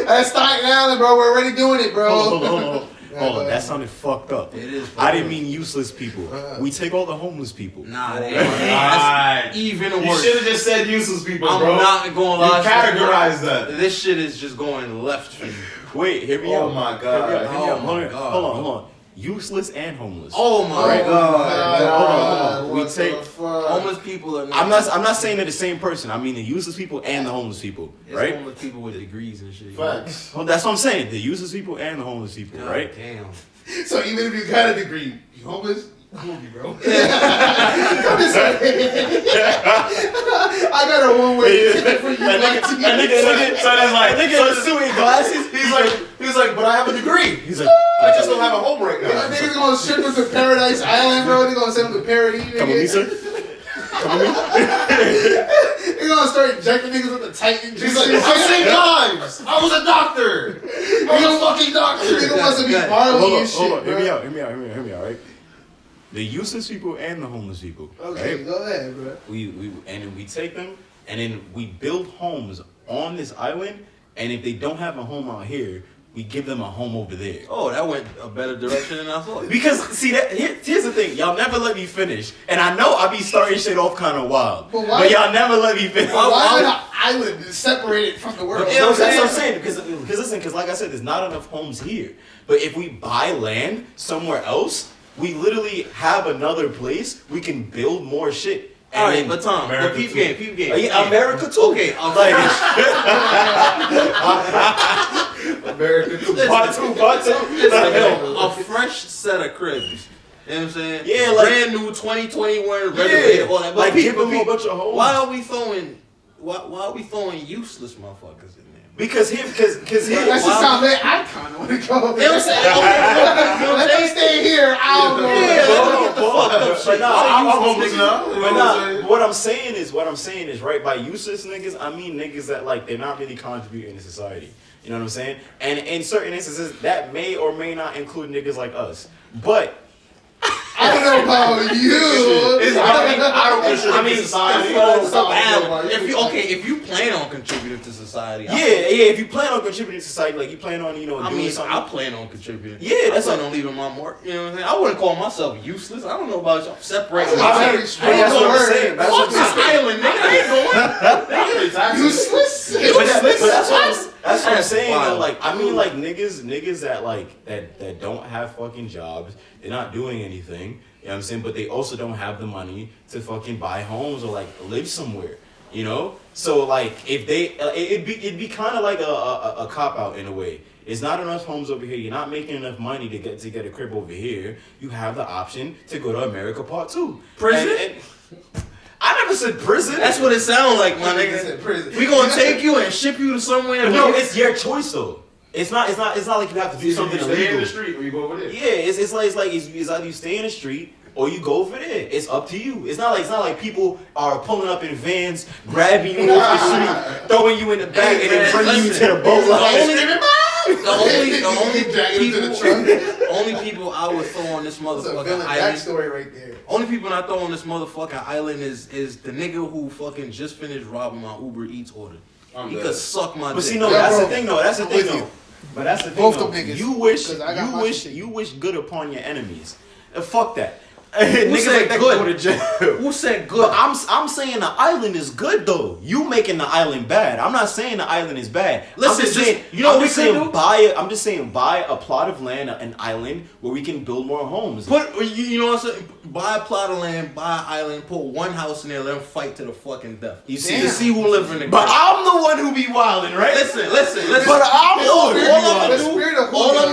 That's Staten Island, bro. We're already doing it, bro. Hold on. That sounded fucked up. It is. I didn't mean useless people. We take all the homeless people. Nah, Alright. that's even You worse. should have just said useless people, I'm bro. not going to You lie. categorized that. This shit is just going left for you. Wait, hear me Oh out. my God. Hear me out. Oh Hold my on. God. Hold on. Useless and homeless. Oh my Right. god. Hold on. We What take- the fuck? Homeless people are not. I'm not saying they're the same person. I mean the useless people and the homeless people, It's right? homeless people with degrees and shit. Facts. Well, that's what I'm saying. The useless people and the homeless people, God right? Damn. So even if you got a degree, you homeless? Cool, bro. I'm just saying. I got a one-way ticket for you. That nigga, So that's like, nigga, suit and glasses. he's like, but I have a degree. He's like, I just don't have a home right now. Niggas gonna ship him to Paradise Island, bro. They gonna send him to Paradise. come with me, sir. Come with me. They gonna start injecting niggas with the Titans. He's like, I saved lives. I was a doctor. I was a fucking doctor. Nigga wants to be Good. Marley Hold on, and shit, hold on. bro. Hear me out, right? The useless people and the homeless people, Okay, right? go ahead, bro. We and then we take them and then we build homes on this island. And if they don't have a home out here, we give them a home over there. Oh, that went a better direction than I thought. Because see here's the thing, y'all never let me finish, and I know I be starting shit off kind of wild, But why- y'all never let me finish. Why would an island is separated from the world? You know, that's what I'm saying. Because like I said, there's not enough homes here. But if we buy land somewhere else, we literally have another place we can build more shit. And All right, then- but Tom, America but peep too. game. Yeah, America too. Okay, I'm Like, America too. part two. a fresh set of cribs. You know what I'm saying? Yeah, like- brand new 2021 renovated, all that. But like peep, give them peep, a bunch of homes. why are we throwing useless motherfuckers in there? Because here. That's just sound like I kind of want to go. You know what I'm saying? Okay, Let me stay here. I'll go. Yeah, But get the fucked up shit. nah, Why I'm useless homeless niggas? now. You know But what I'm saying? what I'm saying is right. By useless niggas, I mean niggas that like they're not really contributing to society. You know what I'm saying? And in certain instances, that may or may not include niggas like us. But I don't know about you. I don't contribute to society. If you plan on contributing to society, if you plan on contributing to society, like you plan on, doing something. I plan on contributing. Yeah, that's on leaving my mark. You know what I'm saying? I wouldn't call myself useless. I don't know about y'all. Separating. That's what I'm saying. Fuck this island, nigga. I ain't going. Useless. But that's what I'm saying. Though. Like I mean, like niggas that don't have fucking jobs. They're not doing anything. You know what I'm saying? But they also don't have the money to fucking buy homes or like live somewhere. So like if they, it'd be kind of like a cop out in a way. It's not enough homes over here. You're not making enough money to get a crib over here. You have the option to go to America Part 2. Prison. I never said prison. That's what it sounds like, my nigga. We gonna take you and ship you to somewhere. No, it's your choice though. It's not like you have to do something illegal. Stay in the street or you go over there. Yeah, it's either you stay in the street or you go over there. It's up to you. It's not like people are pulling up in vans, grabbing you off the street, throwing you in the back, and then bringing you to the boat. The only people I would throw on this motherfucking island. Backstory right there. Only people I throw on this motherfucking island is the nigga who fucking just finished robbing my Uber Eats order. He could suck my dick. But see, no, that's the thing though. But that's the thing. Both though. them niggas. You wish good upon your enemies. Fuck that. Who said like good? Go to jail. Who said good? But I'm saying the island is good though. You making the island bad. I'm not saying the island is bad. Listen, I'm just saying buy a plot of land, an island where we can build more homes. You know what I'm saying? Buy a plot of land, buy an island, put one house in there, let them fight to the fucking death. You see who live in the. But I'm the one who be wilding, right? Listen. But I'm the one. All I'm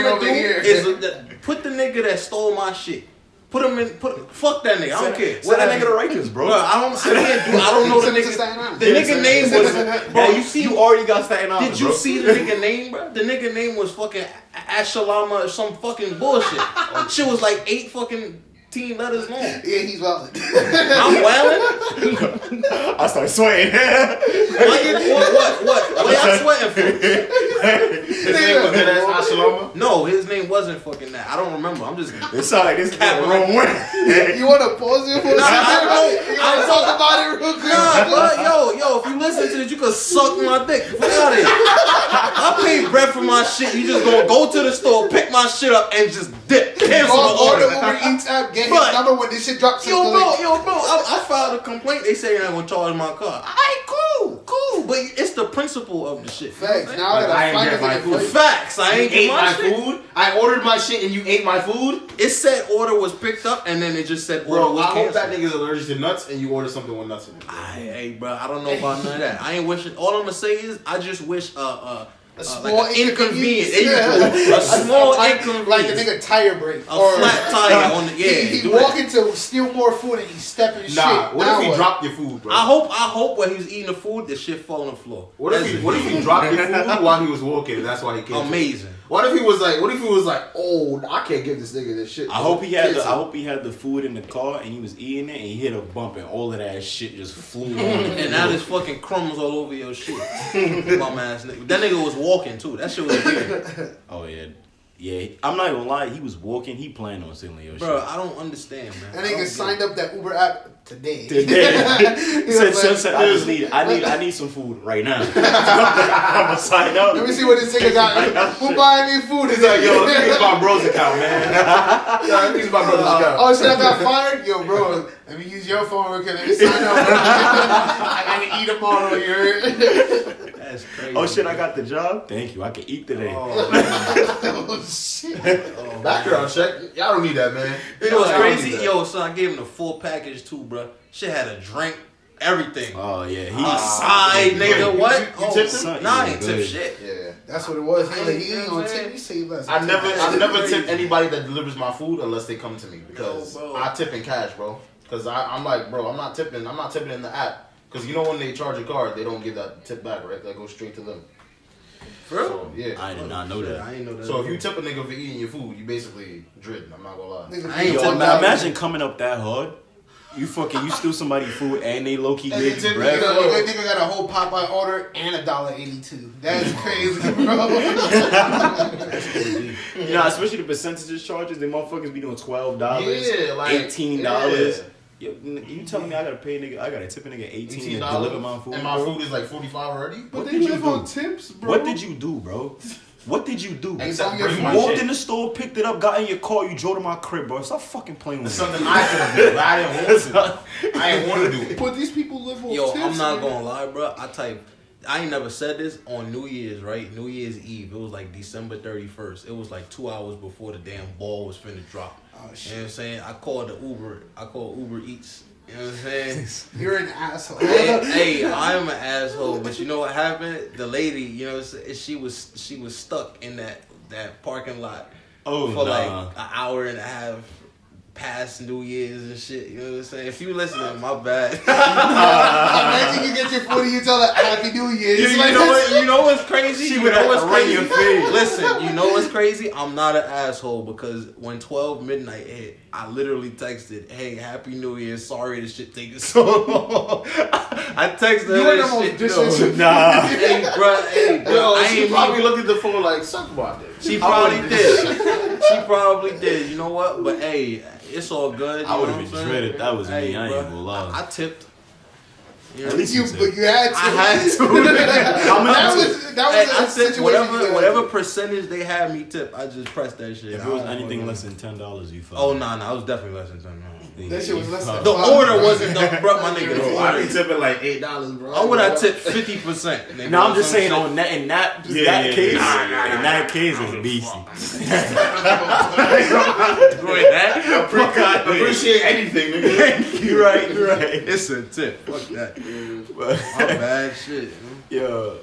gonna do is put the nigga that stole my shit. Fuck that nigga. I don't care. Send that nigga to Rikers, bro. I don't know the nigga. The nigga name was. Bro, you already got Staten Island. Did you see the nigga name, bro? The nigga name was fucking Ashalama or some fucking bullshit. Shit was like 8 fucking 15 letters long. Yeah, he's wildin'. I'm wildin'? I started sweating. What? What y'all sweating for? His name was Ashalama? No, his name wasn't fucking that. I don't remember. I'm just. It's alright. This cat wrong way. You want to pause it for a second? You want to talk about it real quick? Yo, if you listen to this, you can suck my dick. Fuck out of here. I pay bread for my shit. You just gonna go to the store, pick my shit up, and just dip. Cancel the order. Uber Eats app, get his number when this shit drops. Yo, bro. I filed a complaint. They say they're not gonna charge my car. Alright, cool. But it's the principle of the shit. Facts. Now I gotta find my food. Facts. I ain't ate my food. I ordered my shit and you ate my food. It said order was picked up and then it just said order bro, was canceled. I hope that canceled. nigga's allergic to nuts and you order something with nuts in it. Hey, bro, I don't know about none of that. I ain't wishing. All I'm gonna say is I just wish a small like inconvenience. Yeah. A small inconvenience. Like a nigga tire break. A flat tire on the He walking to steal more food and he's stepping shit. What if he dropped your food, bro? I hope when he was eating the food, the shit fell on the floor. What if he dropped your food while he was walking and that's why he came? Amazing. What if he was like, oh, I can't give this nigga this shit. I hope he had the food in the car and he was eating it and he hit a bump and all of that shit just flew on. And now there's fucking crumbs all over your shit. Bum ass nigga. That nigga was walking too. That shit was weird. Oh yeah. Yeah, I'm not gonna lie. He was walking. He planned on stealing your shit. Bro, I don't understand, man. That nigga signed up that Uber app today. He said, I need some food right now. I'm gonna sign up. Let me see what this nigga got. Who buying me food? He's like, yo, let me use my bro's account, man. Let me use my bro's account. Oh shit, I got fired? Yo, bro, let me use your phone real quick. Let me sign up. I gotta eat tomorrow, you heard? That's crazy. Oh shit, I got the job. Thank you. I can eat today. Oh shit. Background check. Y'all don't need that, man. You know what's crazy? Yo, son, I gave him the full package too, bro. Shit had a drink, everything. Oh yeah, side nigga. What? You tipped him? Nah, I ain't tip shit. Yeah, that's what it was. He ain't gonna tip. He say less. I never tip anybody that delivers my food unless they come to me because I tip in cash, bro. Because I'm like, bro, I'm not tipping in the app. Because you know when they charge a card, they don't give that tip back, right? That goes straight to them. For real? So, yeah. I did not know that. I ain't know that. So if you tip a nigga for eating your food, you basically dripping. I'm not gonna lie. I ain't Yo, imagine coming up that hard. You steal somebody's food and they low key And gave they you tip bread. you. That nigga got a whole Popeye order and $1.82. That's crazy, bro. You know, especially the percentages charges, they motherfuckers be doing $12, Yeah, like, $18. Yo, you telling me I gotta pay a nigga? I gotta tip a nigga $18 to deliver my food, and my bro? food is like $45 already. But What they did you live do? on tips, bro. What did you do, bro? What did you do? Except your bring food. my Walked shit. in the store, picked it up, got in your car, you drove to my crib, bro. Stop fucking playing with It's me. something I could have done, but I didn't want to. I didn't want to do it. But these people live on Yo, tips. I'm not man. gonna lie, bro. I ain't never said this on New Year's, right? New Year's Eve. It was like December 31st. It was like 2 hours before the damn ball was finna drop. Oh, shit. You know what I'm saying? I called Uber Eats. You know what I'm saying? You're an asshole. hey, I'm an asshole. But you know what happened? The lady, you know, she was stuck in that parking lot for like an hour and a half past New Year's and shit. You know what I'm saying? If you listening, my bad. Imagine you get your food and you tell her Happy New Year. It's like, You know what's crazy? She You would know have what's to right in crazy? your face. Listen, you know what's crazy? I'm not an asshole because when 12 midnight hit, I literally texted, "Hey, Happy New Year. Sorry this shit taking so long." I texted her You were the that most shit. disrespectful. Nah. Hey, bro. Yo, I she ain't probably mean- looked at the phone like, suck about it. She probably did. She probably did. You know what? But hey, it's all good. I you would know have what been I'm dreaded. saying? That was Hey, me. I ain't bro, gonna lie. I tipped. You know, At least You, you but you had to. I had to. How much that you was tip? that Hey, was I a said situation. whatever you had whatever to. percentage they had me tip, I just pressed that shit. If it was anything less than $10, you fuck. Oh no, it was definitely less than $10. That shit was less than The $5. order wasn't the bro, my nigga. The Bro, I be order. tipping like $8, bro. I would have tipped 50%. No, I'm just saying on that in that Yeah, that yeah, case, yeah. in that case it's beastie. Appreciate anything, nigga. You're right. It's a tip. Fuck that. My bad shit. Yeah,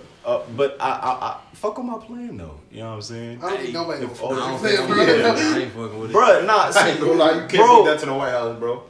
but I fuck on my plan though. You know what I'm saying? I don't think nobody If knows. all I don't Play think it, I'm bro. getting it. I ain't fucking with it. Bruh, nah, I ain't gonna lie, you can't Bro. bring that to the White House, bro.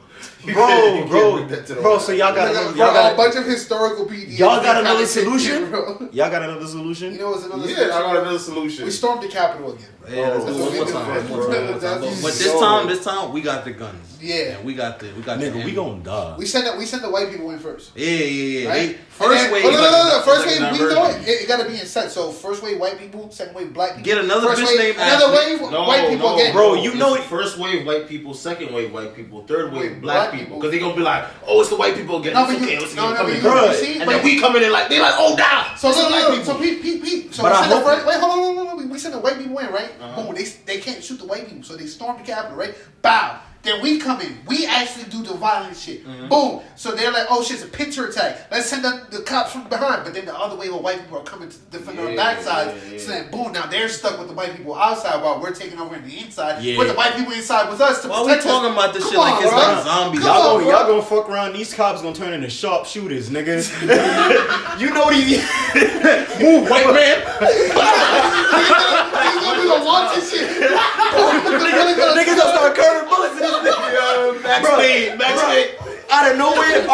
You can't bring that to the bro. White So y'all got Bro, y'all a got bunch of historical PDs. y'all got They another kinda take solution? it, bro. y'all got another solution? You know what's another Yeah, solution? I got another solution. We stormed the Capitol again. Yeah, let's do Oh, it one more bro. time. One more time. That's- But this time, we got the guns. Yeah. We got the Nigga, we ammo. gonna die. We sent the white people in first. Yeah. Right? First And then- wave. Oh, no. First like wave, an we know emergency. it gotta be in set. So first wave white people, second wave black people. Get another first bitch wave, named another Ashley. wave white people again. Bro, you know it's it- first wave white people, second wave white people, third wave Wait, black black people. people. Because they gonna be like, oh, it's the white people again. No, It's but okay, you, it's no, gonna no, come but in. you, Bro, you see, And but then we coming in like, they like, oh, down. So It's the black so people. peep. So But we I send the hope- first, wait, hold on. We send the white people in, right? Boom, they can't shoot the white people, so they storm the Capitol, right? Bow. Then we come in. We actually do the violent shit. Boom. So they're like, oh shit, it's a picture attack. Let's send the cops from behind. But then the other way where white people are coming to defend our backside. yeah. So then boom, now they're stuck with the white people outside while we're taking over in the inside. Yeah. With the white people inside with us to Why we protect us. talking about this Come shit like on, it's bro. like zombies? Come on, bro. Y'all gonna fuck around. These cops gonna turn into sharpshooters, nigga. You know these. Move, white man. We gonna launch this shit. Niggas gonna start curving bullets in this nigga. Backstage. Out of nowhere,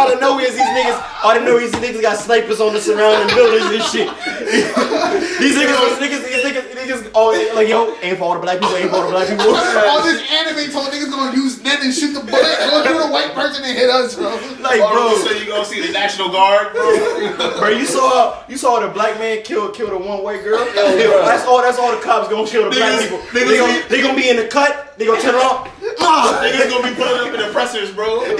these niggas got snipers on the surrounding buildings and shit. These niggas, oh, like yo, aim for all the black people, All this anime told niggas gonna use net and shoot the bullet, go through the white person and hit us, bro. Like, Bro, bro, so you gonna see the National Guard, bro? bro, you saw the black man kill the one white girl. That's all the cops gonna kill the black people. They gonna be in the cut. They gonna turn it off. Niggas gonna be pulling up in the pressers, bro. From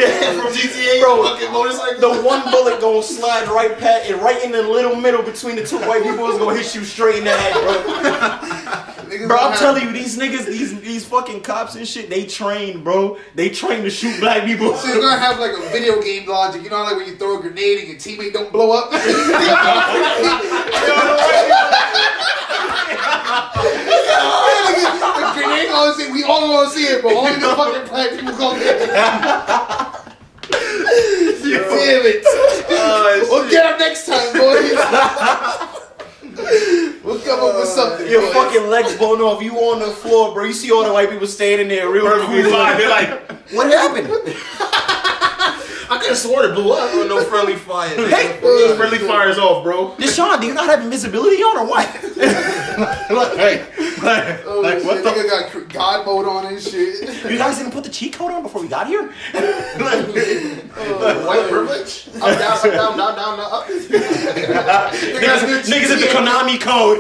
GTA, Bro, fucking motorcycle. The one bullet gonna slide right past and right in the little middle between the two white people is gonna hit you straight in the head, bro. Bro, I'm telling you, these niggas, these fucking cops and shit, they train, bro. They train to shoot black people. So you're gonna have like a video game logic, you know, like when you throw a grenade and your teammate don't blow up. The grenade gonna see, we all gonna see it, but only the fucking black people gonna get it. Damn it! We'll get them next time, boys. We'll come up with something. Your boys. fucking legs blown off. You on the floor, bro. You see all the white people standing there real Perfectly cool. fine. They're like, What happened? I could have sworn it blew up. Oh, no friendly fire. Hey, Friendly fire's off, bro. Deshaun, do you not have invisibility on or what? Hey, Like what the? Nigga got God mode on and shit. You guys didn't put the cheat code on before we got here? White privilege? Up, down, up. Niggas at the Konami code.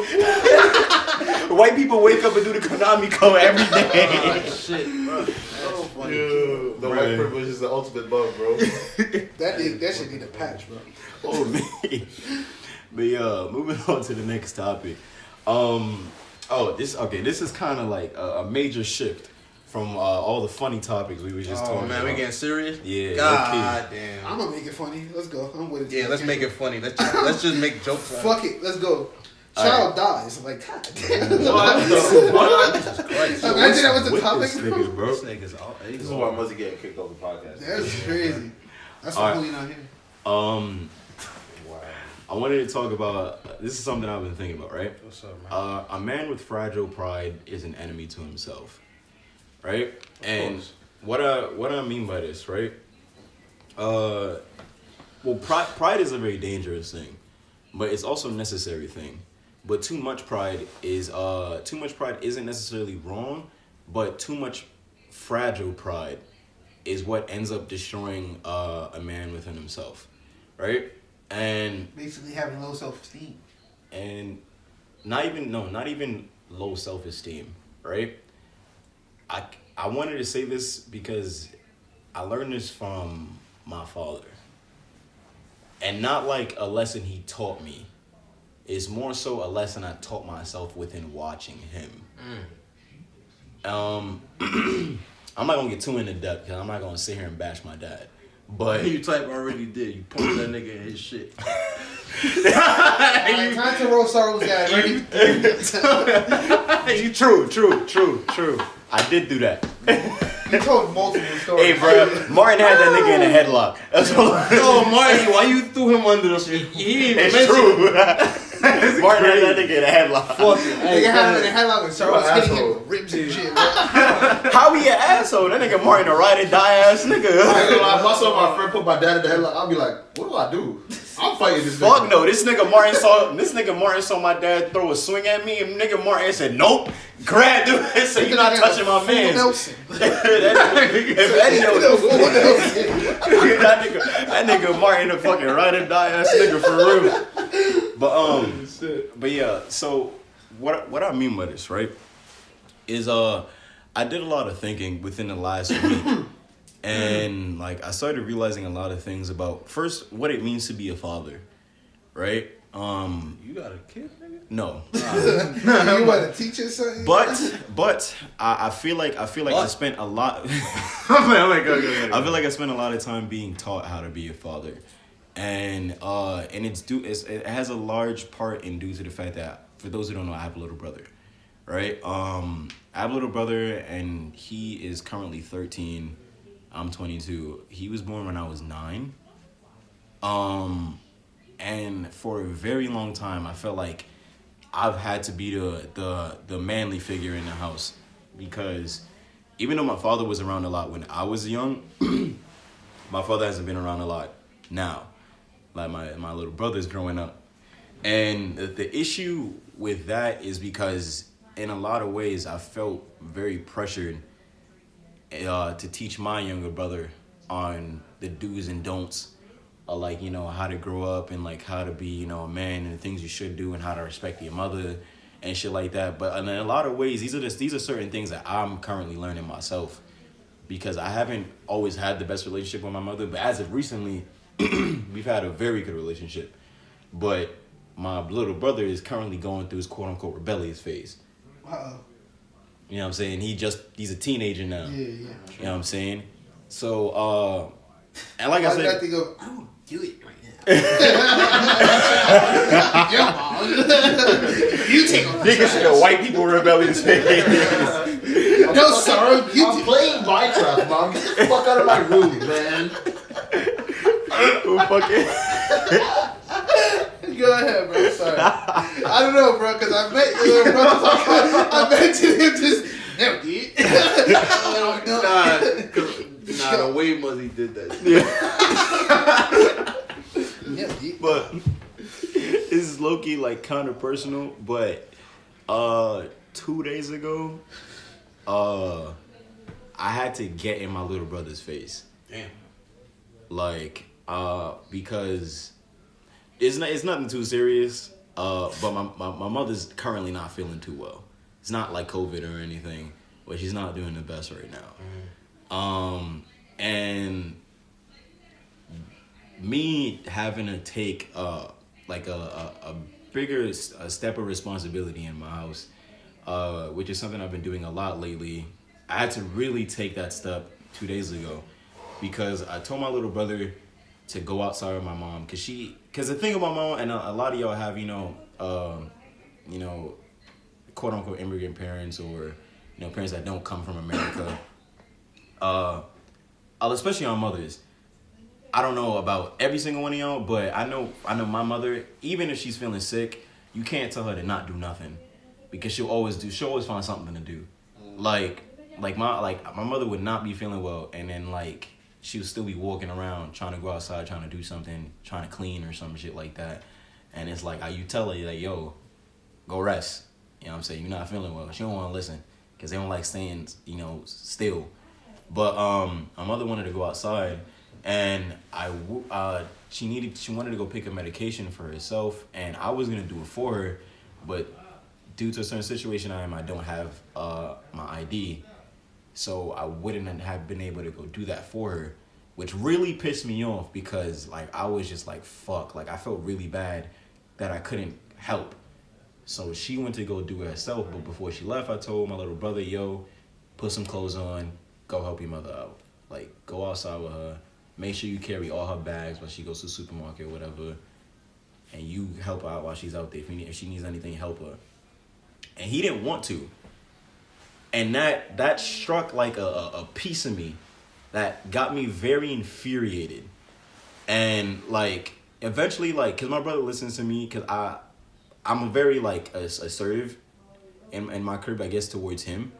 White people wake up and do the Konami code every day. Shit, bro. The white privilege is the ultimate bug, bro. that shit need a patch, bro. Oh man. But moving on to the next topic. This is kind of like a major shift from all the funny topics we were just talking about. Oh man, we getting serious? Yeah. God damn. I'm gonna make it funny. Let's go. I'm with it. Yeah, let's make it funny. Let's just make jokes. Fuck it. Let's go. Child dies. I'm like, God damn. What the fuck? Imagine that was the topic, This nigga, bro. This nigga's all. This is why Muzzy getting kicked off the podcast. That's crazy. That's why we not here. Wow. I wanted to talk about this is something I've been thinking about, right? What's up, man? A man with fragile pride is an enemy to himself, right? And what I mean by this, right? Pride is a very dangerous thing, but it's also a necessary thing. But too much pride isn't necessarily wrong, but too much fragile pride is what ends up destroying a man within himself, right? And basically having low self-esteem. And not even low self-esteem, right? I wanted to say this because I learned this from my father. And not like a lesson he taught me. It's more so a lesson I taught myself within watching him. I'm not gonna get too into depth because I'm not gonna sit here and bash my dad. But you type already did. You punched that nigga in his shit. Time to roll sorrows, guys. Ready? True. I did do that. You told multiple stories. Hey, bro, Martin had that nigga in a headlock. That's all. Oh, Martin, why you threw him under the shit? It's true. Martin had that nigga in a headlock. Fuck it. Nigga had him in a headlock and Charles hitting him with ribs and shit, bro. How he an asshole? That nigga Martin a ride and die ass nigga. I ain't gonna lie, if I saw my friend put my dad in the headlock, I'll be like, what do I do? I'm fighting this nigga. Fuck no, this nigga Martin saw my dad throw a swing at me, and nigga Martin said, nope, grab dude, and said, you're not touching my man. That nigga Martin a fucking ride and die ass nigga for real. But yeah, so what I mean by this, right, is I did a lot of thinking within the last week. And like I started realizing a lot of things about first what it means to be a father, right? You got a kid, nigga? No. You want to teach us something? But I feel like I spent a lot. I feel like I spent a lot of time being taught how to be a father, and it has a large part in due to the fact that for those who don't know, I have a little brother, right? I have a little brother, and he is currently 13. I'm 22. He was born when I was 9. And for a very long time, I felt like I've had to be the manly figure in the house because even though my father was around a lot when I was young, my father hasn't been around a lot now. Like my little brother's growing up. And the issue with that is because in a lot of ways, I felt very pressured to teach my younger brother on the do's and don'ts of like, you know, how to grow up and like how to be, you know, a man and the things you should do and how to respect your mother and shit like that. But in a lot of ways, these are certain things that I'm currently learning myself because I haven't always had the best relationship with my mother. But as of recently, we've had a very good relationship. But my little brother is currently going through his quote unquote rebellious phase. Wow. You know what I'm saying? He's a teenager now. Yeah. You know what I'm saying? So, and like I said, I think of, I won't do it right now. You take off. niggas said white people rebellious phase. No, sorry. I'm playing Minecraft, mom. Get the fuck out of my room, man. Who fucking? Go ahead, bro. Sorry. I don't know, bro, because I met your little brother. I mentioned him just never did. Nah, the way Muzzy did that. Never did. But this is low-key like kind of personal, but 2 days ago, I had to get in my little brother's face. Damn. Like, because it's nothing too serious. But my mother's currently not feeling too well. It's not like COVID or anything, but she's not doing the best right now. Mm-hmm. And me having to take like a bigger step of responsibility in my house, which is something I've been doing a lot lately. I had to really take that step 2 days ago because I told my little brother to go outside with my mom because the thing about my mom, and a lot of y'all have quote unquote immigrant parents or parents that don't come from America, especially on mothers. I don't know about every single one of y'all, but I know my mother, even if she's feeling sick, you can't tell her to not do nothing because she'll always find something to do. Like my mother would not be feeling well, and then like she would still be walking around trying to go outside, trying to do something, trying to clean or some shit like that. And it's like, you tell her, like, yo, go rest. You know what I'm saying? You're not feeling well. She don't want to listen because they don't like staying, still. But my mother wanted to go outside, and she wanted to go pick up medication for herself, and I was gonna do it for her, but due to a certain situation I don't have my ID. So I wouldn't have been able to go do that for her, which really pissed me off because like I was just like, fuck, like I felt really bad that I couldn't help. So she went to go do it herself, but before she left, I told my little brother, yo, put some clothes on, go help your mother out. Like, go outside with her, make sure you carry all her bags while she goes to the supermarket or whatever, and you help her out while she's out there. If she needs anything, help her. And he didn't want to. And that struck like a piece of me that got me very infuriated. And like eventually, like, cause my brother listens to me, cause I'm a very like assertive in my crib, I guess, towards him,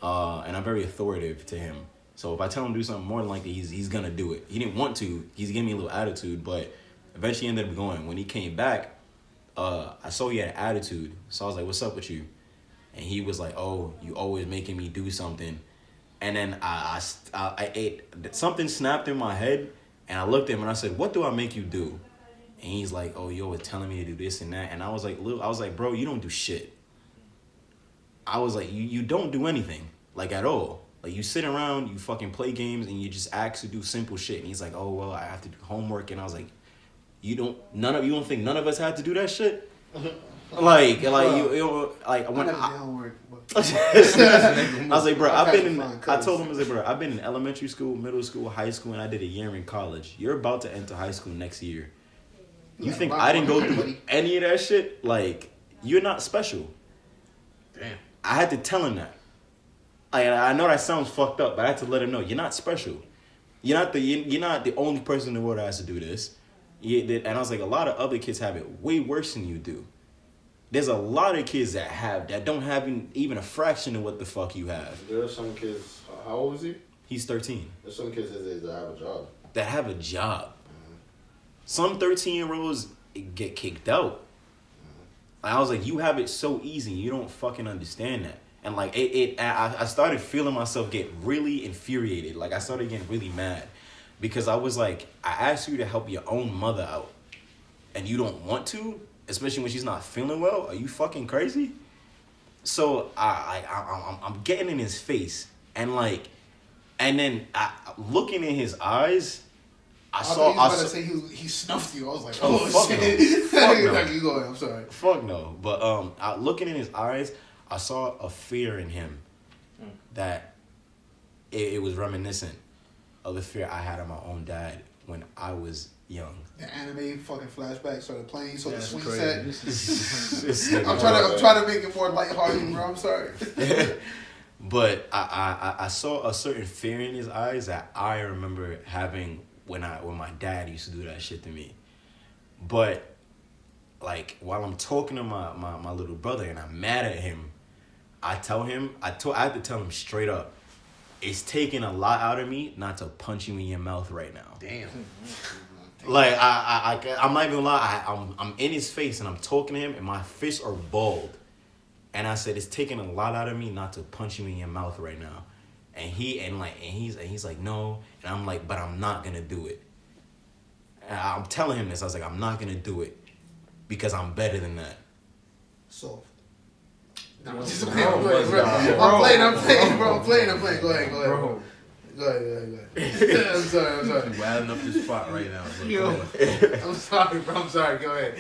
and I'm very authoritative to him. So if I tell him to do something, more than likely he's gonna do it. He didn't want to. He's giving me a little attitude, but eventually he ended up going. When he came back, I saw he had an attitude. So I was like, "What's up with you?" And he was like, "Oh, you always making me do something." And then I ate something snapped in my head, and I looked at him and I said, "What do I make you do?" And he's like, "Oh, you always telling me to do this and that." And I was like, "Bro, you don't do shit." I was like, you don't do anything, like at all. Like you sit around, you fucking play games, and you just ask to do simple shit. And he's like, "Oh well, I have to do homework." And I was like, you don't think none of us had to do that shit? Like when I was like, bro, I told him, I was like, bro, I've been in elementary school, middle school, high school, and I did a year in college. You're about to enter high school next year. You think I didn't go through any of that shit? Like, you're not special. Damn. I had to tell him that. I know that sounds fucked up, but I had to let him know you're not special. You're not the only person in the world that has to do this. And I was like, a lot of other kids have it way worse than you do. There's a lot of kids that don't have even a fraction of what the fuck you have. There are some kids. How old is he? He's 13. There's some kids his age that have a job. That have a job. Some 13-year-olds get kicked out. I was like, you have it so easy. You don't fucking understand that. And like I started feeling myself get really infuriated. Like I started getting really mad because I was like, I asked you to help your own mother out, and you don't want to, especially when she's not feeling well. Are you fucking crazy? So I'm getting in his face, and then looking in his eyes. I saw. I was about to say he snuffed you. I was like, oh fuck shit. No. Fuck no. Like, you go ahead, I'm sorry. Fuck no. But looking in his eyes, I saw a fear in him that it was reminiscent of the fear I had of my own dad when I was young. The anime fucking flashback started playing. So the swing crazy. set. I'm trying to make it more lighthearted, bro. I'm sorry. But I saw a certain fear in his eyes that I remember having when my dad used to do that shit to me. But like while I'm talking to my little brother and I'm mad at him, I had to tell him straight up, it's taking a lot out of me not to punch you in your mouth right now. Damn. Like I'm not even gonna lie, I'm in his face and I'm talking to him and my fists are balled. And I said, it's taking a lot out of me not to punch you in your mouth right now. And he's like, no. And I'm like, but I'm not gonna do it. And I'm telling him this. I was like, I'm not gonna do it because I'm better than that. Soft. No, I'm just playing. I'm playing, bro. I'm playing. Go ahead. Bro. Go ahead. I'm sorry. You're wilding up this spot right now. Bro. Yo. I'm sorry, bro. I'm sorry. Go ahead.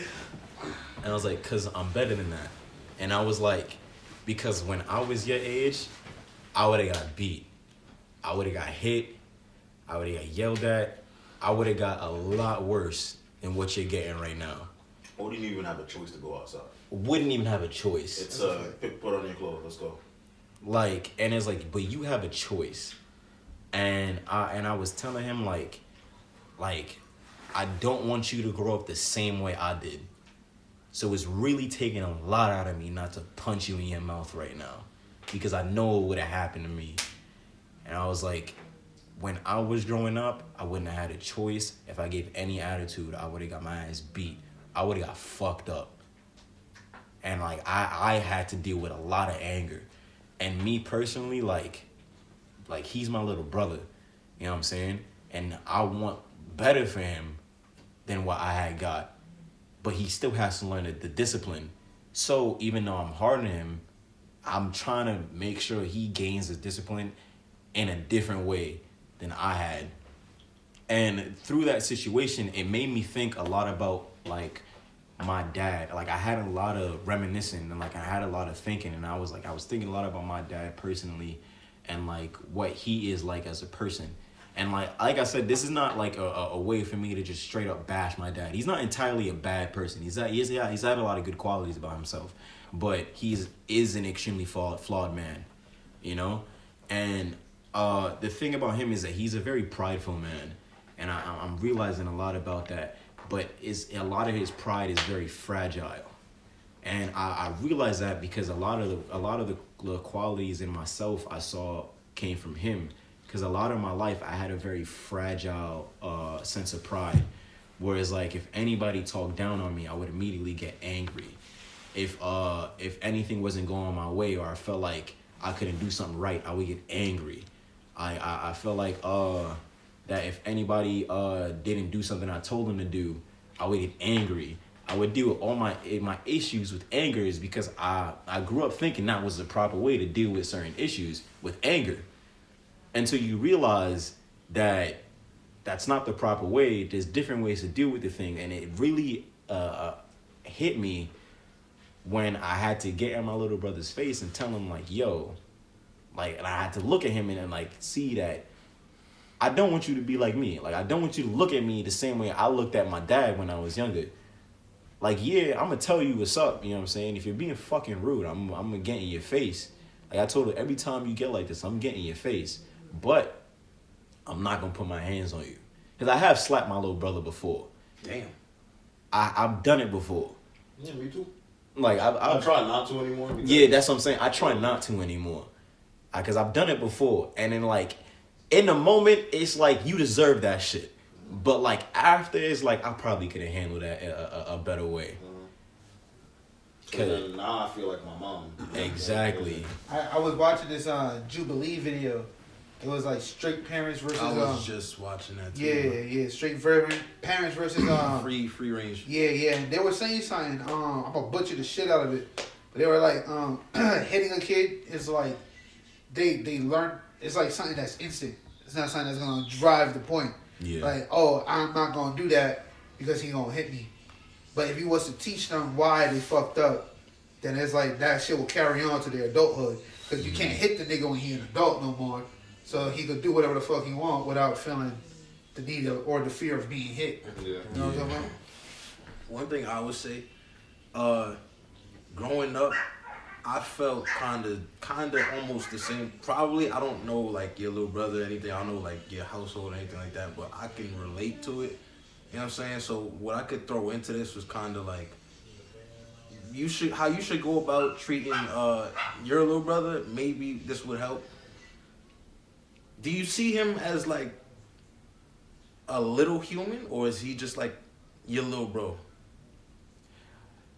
And I was like, cause I'm better than that. And I was like, because when I was your age, I would have got beat. I would have got hit. I would have got yelled at. I would have got a lot worse than what you're getting right now. Or didn't even have a choice to go outside. Wouldn't even have a choice. It's put on your clothes. Let's go. Like, and it's like, but you have a choice. And I was telling him like I don't want you to grow up the same way I did. So it's really taking a lot out of me not to punch you in your mouth right now, because I know it would have happened to me. And I was like, when I was growing up, I wouldn't have had a choice. If I gave any attitude, I would have got my ass beat. I would have got fucked up. And like I had to deal with a lot of anger. And me personally, like he's my little brother. You know what I'm saying? And I want better for him than what I had got. But he still has to learn the discipline. So even though I'm hard on him, I'm trying to make sure he gains the discipline in a different way than I had. And through that situation, it made me think a lot about like my dad. Like I had a lot of reminiscing and like I had a lot of thinking, and I was thinking a lot about my dad personally and like what he is like as a person. And like I said, this is not like a way for me to just straight up bash my dad. He's not entirely a bad person. He's had a lot of good qualities about himself, but is an extremely flawed man, you know. And the thing about him is that he's a very prideful man, and I'm realizing a lot about that. But a lot of his pride is very fragile, and I realized that because a lot of the qualities in myself I saw came from him. Because a lot of my life, I had a very fragile sense of pride. Whereas, like, if anybody talked down on me, I would immediately get angry. If anything wasn't going my way, or I felt like I couldn't do something right, I would get angry. I felt like that if anybody didn't do something I told them to do, I would get angry. I would deal with all my issues with anger is because I grew up thinking that was the proper way to deal with certain issues, with anger. Until you realize that that's not the proper way. There's different ways to deal with the thing. And it really hit me when I had to get in my little brother's face and tell him, like, yo, like, and I had to look at him and like, see that I don't want you to be like me. Like, I don't want you to look at me the same way I looked at my dad when I was younger. Like, yeah, I'm going to tell you what's up, you know what I'm saying? If you're being fucking rude, I'm going to get in your face. Like, I told her, every time you get like this, I'm getting in your face. But I'm not going to put my hands on you. Because I have slapped my little brother before. Damn. I've done it before. Yeah, me too. Like, I try not to anymore. Yeah, that's what I'm saying. I try not to anymore. Because I've done it before. And then, like, in the moment, it's like, you deserve that shit. But, like, after, it's like, I probably could have handled that a better way. So then now I feel like my mom. Exactly. I was watching this Jubilee video. It was like straight parents versus. I was just watching that too. Yeah. Straight parents versus free range. Yeah. And they were saying something. I'm gonna butcher the shit out of it, but they were like, hitting a kid is like, they learn. It's like something that's instant. It's not something that's gonna drive the point. Yeah. Like, oh, I'm not gonna do that because he gonna hit me. But if you was to teach them why they fucked up, then it's like that shit will carry on to their adulthood. Because you can't hit the nigga when he an adult no more. So he could do whatever the fuck he want without feeling the need or the fear of being hit. Yeah. You know what I'm talking about? One thing I would say, growing up, I felt kind of almost the same. Probably, I don't know like your little brother or anything. I don't know like your household or anything like that, but I can relate to it. You know what I'm saying? So what I could throw into this was kind of like how you should go about treating your little brother. Maybe this would help. Do you see him as like a little human, or is he just like your little bro?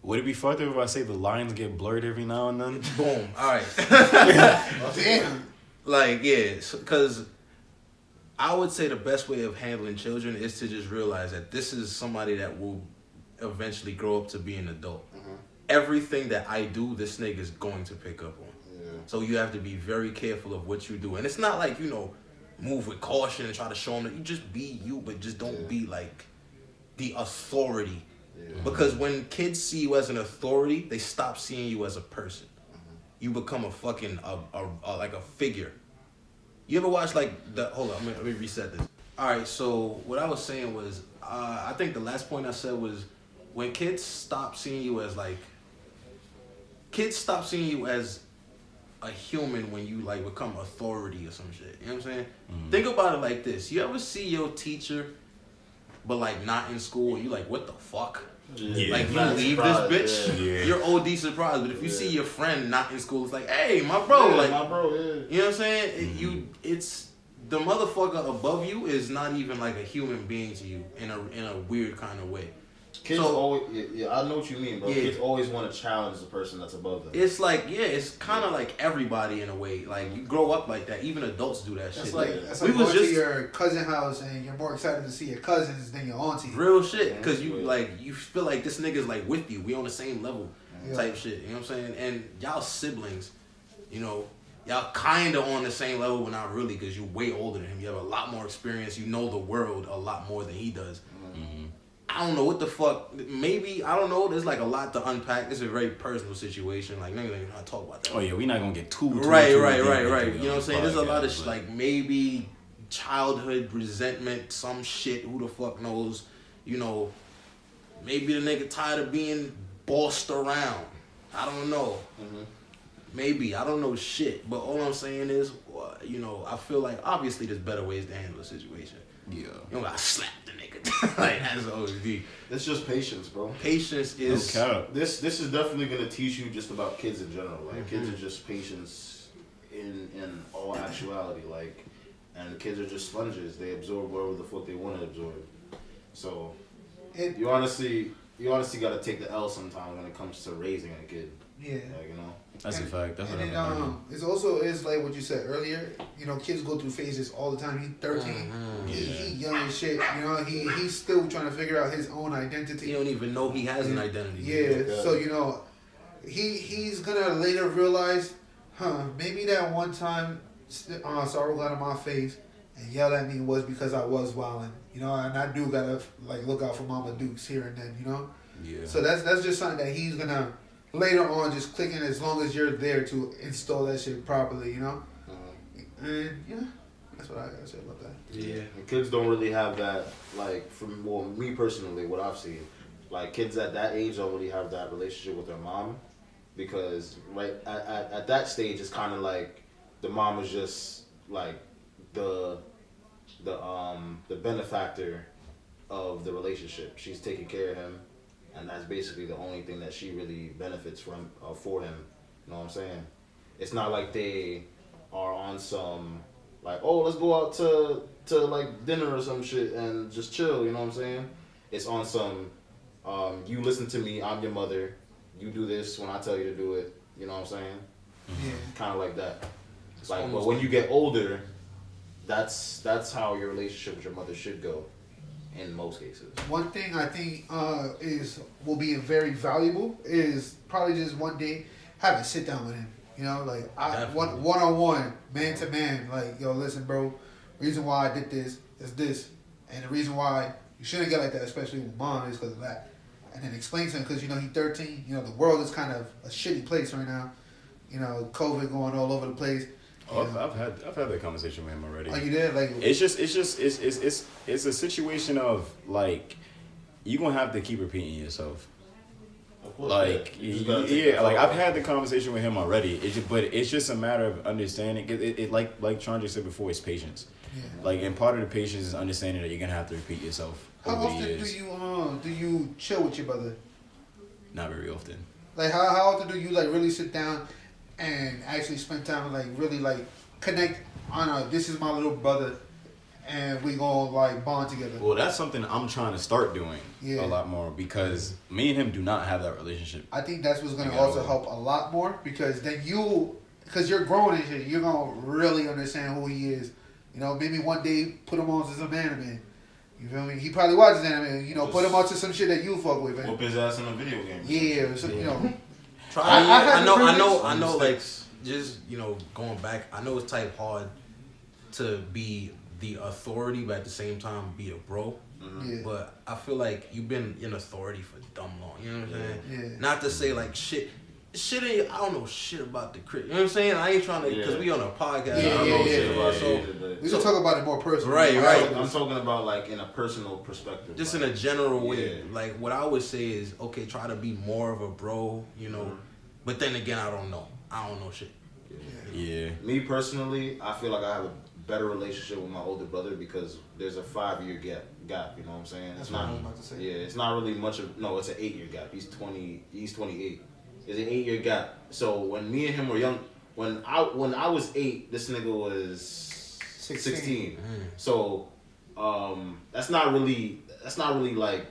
Would it be fucked up if I say the lines get blurred every now and then? Boom. All right. Damn. Like, yeah, because I would say the best way of handling children is to just realize that this is somebody that will eventually grow up to be an adult. Everything that I do, this nigga is going to pick up on. So you have to be very careful of what you do. And it's not like, move with caution and try to show them that you just be you, but just don't be like the authority. Because when kids see you as an authority, they stop seeing you as a person. You become a fucking like a figure. You ever watch like the? Hold on, let me reset this. All right, so what I was saying was, I think the last point I said was when kids stop seeing you as a human when you like become authority or some shit. You know what I'm saying? Think about it like this. You ever see your teacher, but like not in school, and you like, what the fuck? Yeah. Like you leave this bitch, Yeah. you're OD surprised. But if you see your friend not in school, it's like, hey, my bro, like, my bro, you know what I'm saying? It's the motherfucker above you is not even like a human being to you in a weird kind of way. Kids always, I know what you mean, bro. Yeah. Kids always want to challenge the person that's above them. It's like, it's kind of like everybody in a way. Like you grow up like that. Even adults do that shit. That's like going to your cousin house and you're more excited to see your cousins than your auntie. Real shit, because you feel like this nigga's like with you. We on the same level, type shit. You know what I'm saying? And y'all siblings, y'all kind of on the same level, but not really, because you way older than him. You have a lot more experience. You know the world a lot more than he does. I don't know what the fuck. Maybe, I don't know. There's like a lot to unpack. It's a very personal situation. Like, nigga ain't gonna talk about that. Oh yeah, we not gonna get too right. deep You know what I'm saying? There's a lot of but like maybe childhood resentment, some shit. Who the fuck knows? Maybe the nigga tired of being bossed around. I don't know. Maybe, I don't know shit. But all I'm saying is, I feel like obviously there's better ways to handle a situation. Yeah. You don't gotta slap the nigga. Like, that's OD. It's just patience, bro. Patience is... This is definitely gonna teach you just about kids in general. Like, kids are just patience in all actuality. Like, and kids are just sponges. They absorb whatever the fuck they want to absorb. So, you honestly gotta take the L sometimes when it comes to raising a kid. Yeah. Like, That's a fact. That's what I'm learning. It's like what you said earlier. Kids go through phases all the time. He's 13. He young as shit. He's still trying to figure out his own identity. He don't even know he has an identity. Yeah. So he's gonna later realize, maybe that one time sorrow got in my face and yelled at me was because I was wilding. And I do gotta like look out for Mama Dukes here and then. Yeah. So that's just something that he's gonna later on just clicking as long as you're there to install that shit properly, And that's what I gotta say about that. Yeah. And kids don't really have that, like, me personally, what I've seen, like, kids at that age don't really have that relationship with their mom, because right at that stage it's kind of like the mom is just like the benefactor of the relationship. She's taking care of him. And that's basically the only thing that she really benefits from for him. You know what I'm saying? It's not like they are on some like, oh, let's go out to like dinner or some shit and just chill. You know what I'm saying? It's on some you listen to me. I'm your mother. You do this when I tell you to do it. You know what I'm saying? Yeah. Kind of like that. Like, but when you get older, that's how your relationship with your mother should go. In most cases. One thing I think will be very valuable is probably just one day have a sit down with him. One-on-one, man to man. Like, yo, listen, bro. Reason why I did this is this, and the reason why you shouldn't get like that, especially with mom, is because of that. And then explain to him because he's 13. The world is kind of a shitty place right now. COVID going all over the place. Oh, I've had that conversation with him already. Oh, you did? Like, it's a situation of like you gonna have to keep repeating yourself. Like like I've had the conversation with him already. It's just a matter of understanding. It like Chandra said before, it's patience. Yeah. Like, and part of the patience is understanding that you're gonna have to repeat yourself. How often do you chill with your brother? Not very often. Like how often do you like really sit down and actually spend time and like really like connect on this is my little brother and we gonna like bond together. Well, that's something I'm trying to start doing Yeah. a lot more because me and him do not have that relationship. I think that's what's gonna Yeah. also help a lot more because then because you're growing and shit, you're gonna really understand who he is. You know, maybe one day put him on to some anime. You feel me? He probably watches anime. You know, put him on to some shit that you fuck with. Man. Whoop his ass in a video game. Yeah, so, you know. I know. Like, just going back. I know it's type hard to be the authority, but at the same time be a bro. Mm-hmm. Yeah. But I feel like you've been in authority for dumb long. You know what I'm saying? Yeah. Not to say like shit ain't. I don't know shit about the crit. You know what I'm saying? I ain't trying to because we on a podcast. Yeah, I don't know shit about yeah, it. yeah. We should talk about it more personally. Right. I'm talking about like in a personal perspective. Just like, in a general way. Yeah. Like what I would say is okay, try to be more of a bro. You know, but then again, I don't know. I don't know shit. Yeah. Me personally, I feel like I have a better relationship with my older brother because there's a 5-year gap. You know what I'm saying? That's It's what not. I was about to say. Yeah, it's not really much of. No, it's an 8-year gap. He's 20. He's 28. It's an 8-year gap. So when me and him were young, when I was 8, this nigga was 16. So that's not really like.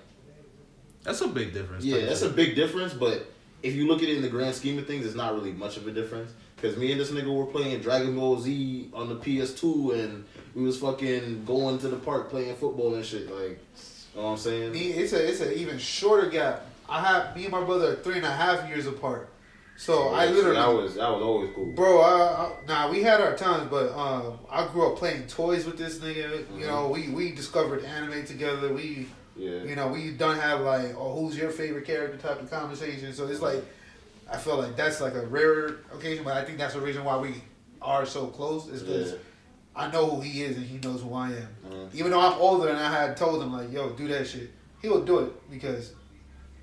That's a big difference. Yeah, that's a big difference. But if you look at it in the grand scheme of things, it's not really much of a difference. Because me and this nigga were playing Dragon Ball Z on the PS2 and we was fucking going to the park playing football and shit. Like, you know what I'm saying? Me, it's an even shorter gap. Me and my brother are 3.5 years apart. So I literally that was always cool. Bro, we had our times, but I grew up playing toys with this nigga. You know, we discovered anime together. We done have like, who's your favorite character type of conversation. So it's like, I feel like that's like a rare occasion, but I think that's the reason why we are so close is because I know who he is and he knows who I am. Even though I'm older and I had told him like, yo, do that shit, he would do it because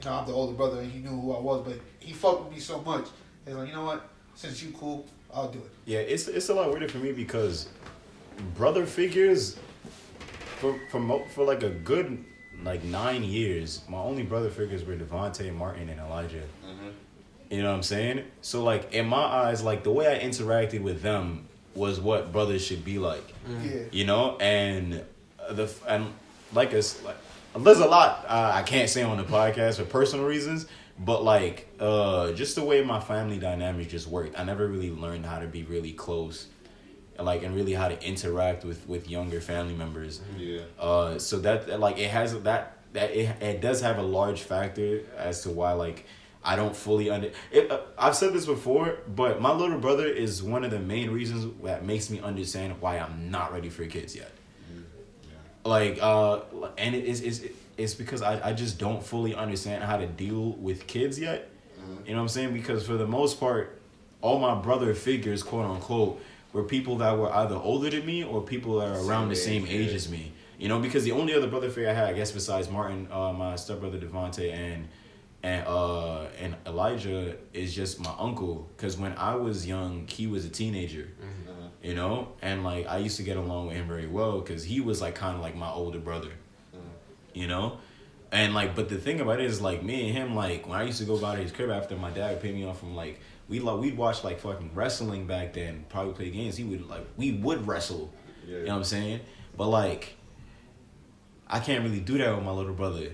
I'm the older brother and he knew who I was, but he fucked with me so much. He's like, you know what? Since you cool, I'll do it. Yeah, it's a lot weirder for me because brother figures for like a good like 9 years, my only brother figures were Devontae, Martin, and Elijah. You know what I'm saying? So like in my eyes, like the way I interacted with them was what brothers should be like. Yeah. You know, and there's a lot I can't say on the podcast for personal reasons, but like just the way my family dynamic just worked, I never really learned how to be really close, and really how to interact with younger family members. Yeah. So that like it has it does have a large factor as to why like I don't fully I've said this before, but my little brother is one of the main reasons that makes me understand why I'm not ready for kids yet. Like, and it's because I just don't fully understand how to deal with kids yet. You know what I'm saying? Because for the most part, all my brother figures, quote unquote, were people that were either older than me or people that are around the same age as me. You know, because the only other brother figure I had, I guess, besides Martin, my stepbrother Devontae, and Elijah is just my uncle. Because when I was young, he was a teenager. You know, and like I used to get along with him very well because he was like kind of like my older brother. You know, and like, but the thing about it is like me and him, like when I used to go by to his crib after my dad would pay me off from like we'd watch like fucking wrestling back then, probably play games. We would wrestle. You know what I'm saying? But like I can't really do that with my little brother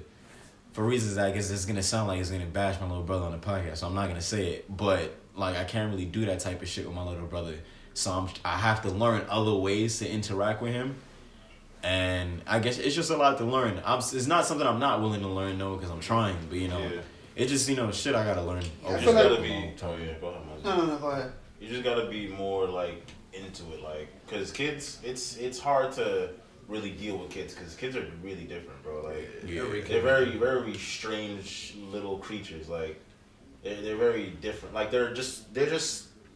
for reasons I guess it's gonna sound like it's gonna bash my little brother on the podcast, so I'm not gonna say it. But like I can't really do that type of shit with my little brother. So I have to learn other ways to interact with him. And I guess it's just a lot to learn. It's not something I'm not willing to learn, though, because I'm trying. But, you know, it's just, shit I got to learn. You just gotta be... Go ahead. You just gotta be more, like, into it. Like, because kids, it's hard to really deal with kids because kids are really different, bro. Like, they're very, very strange little creatures. Like, they're very different. Like, they're just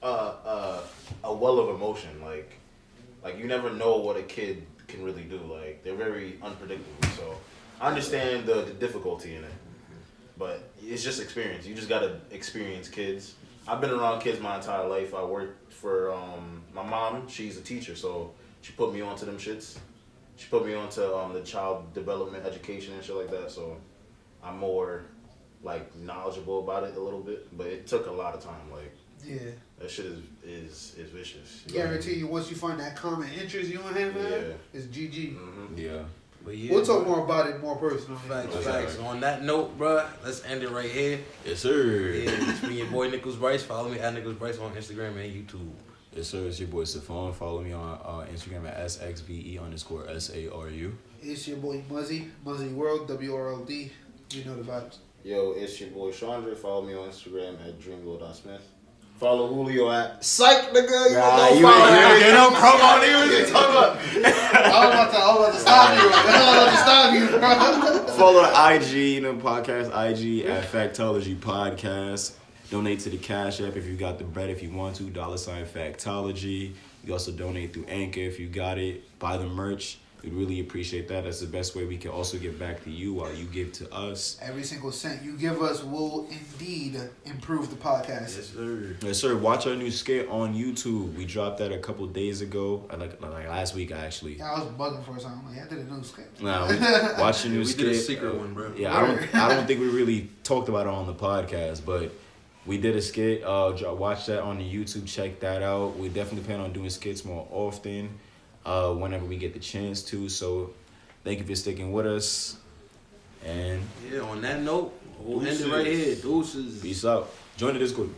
a well of emotion. Like you never know what a kid can really do. Like they're very unpredictable. So I understand the difficulty in it, but it's just experience. You just gotta experience kids. I've been around kids my entire life. I worked for my mom. She's a teacher, so she put me onto them shits. She put me onto the child development education and shit like that. So I'm more like knowledgeable about it a little bit, but it took a lot of time. Like Yeah. That shit is vicious. Guarantee you, once you find that common interest you and him, man, Yeah. it's GG. Mm-hmm. Yeah. But yeah, We'll talk bro. more about it more personally. Facts. On that note, bro, let's end it right here. Yes, sir. Yeah, it's been your boy Nichols Bryce. Follow me at Nichols Bryce on Instagram and YouTube. Yes, sir. It's your boy Stephon. Follow me on Instagram at SXVE_SARU. It's your boy Muzzy World, WRLD. You know the vibes. Yo, it's your boy Chandra. Follow me on Instagram at dreamglow.smith. Follow Julio at Psych, nigga. You ain't get no promo, nigga. What you talking about? I was about to stop you. I was about to stop you, bro. Follow the IG, podcast IG at Factology Podcast. Donate to the Cash App if you got the bread, if you want to. $Factology. You also donate through Anchor if you got it. Buy the merch. We'd really appreciate that. That's the best way we can also give back to you while you give to us. Every single cent you give us will indeed improve the podcast. Yes, sir. Yes, sir. Watch our new skit on YouTube. We dropped that a couple days ago. Like last week, actually. Yeah, I was bugging for something. Like, I did a new script. Nah, watch the new We skit. did a secret one, bro. Yeah, I don't think we really talked about it on the podcast, but we did a skit. Watch that on the YouTube. Check that out. We definitely plan on doing skits more often, whenever we get the chance to. So, thank you for sticking with us. And Yeah, on that note, we'll end it right here. Deuces. peace out. Join the Discord.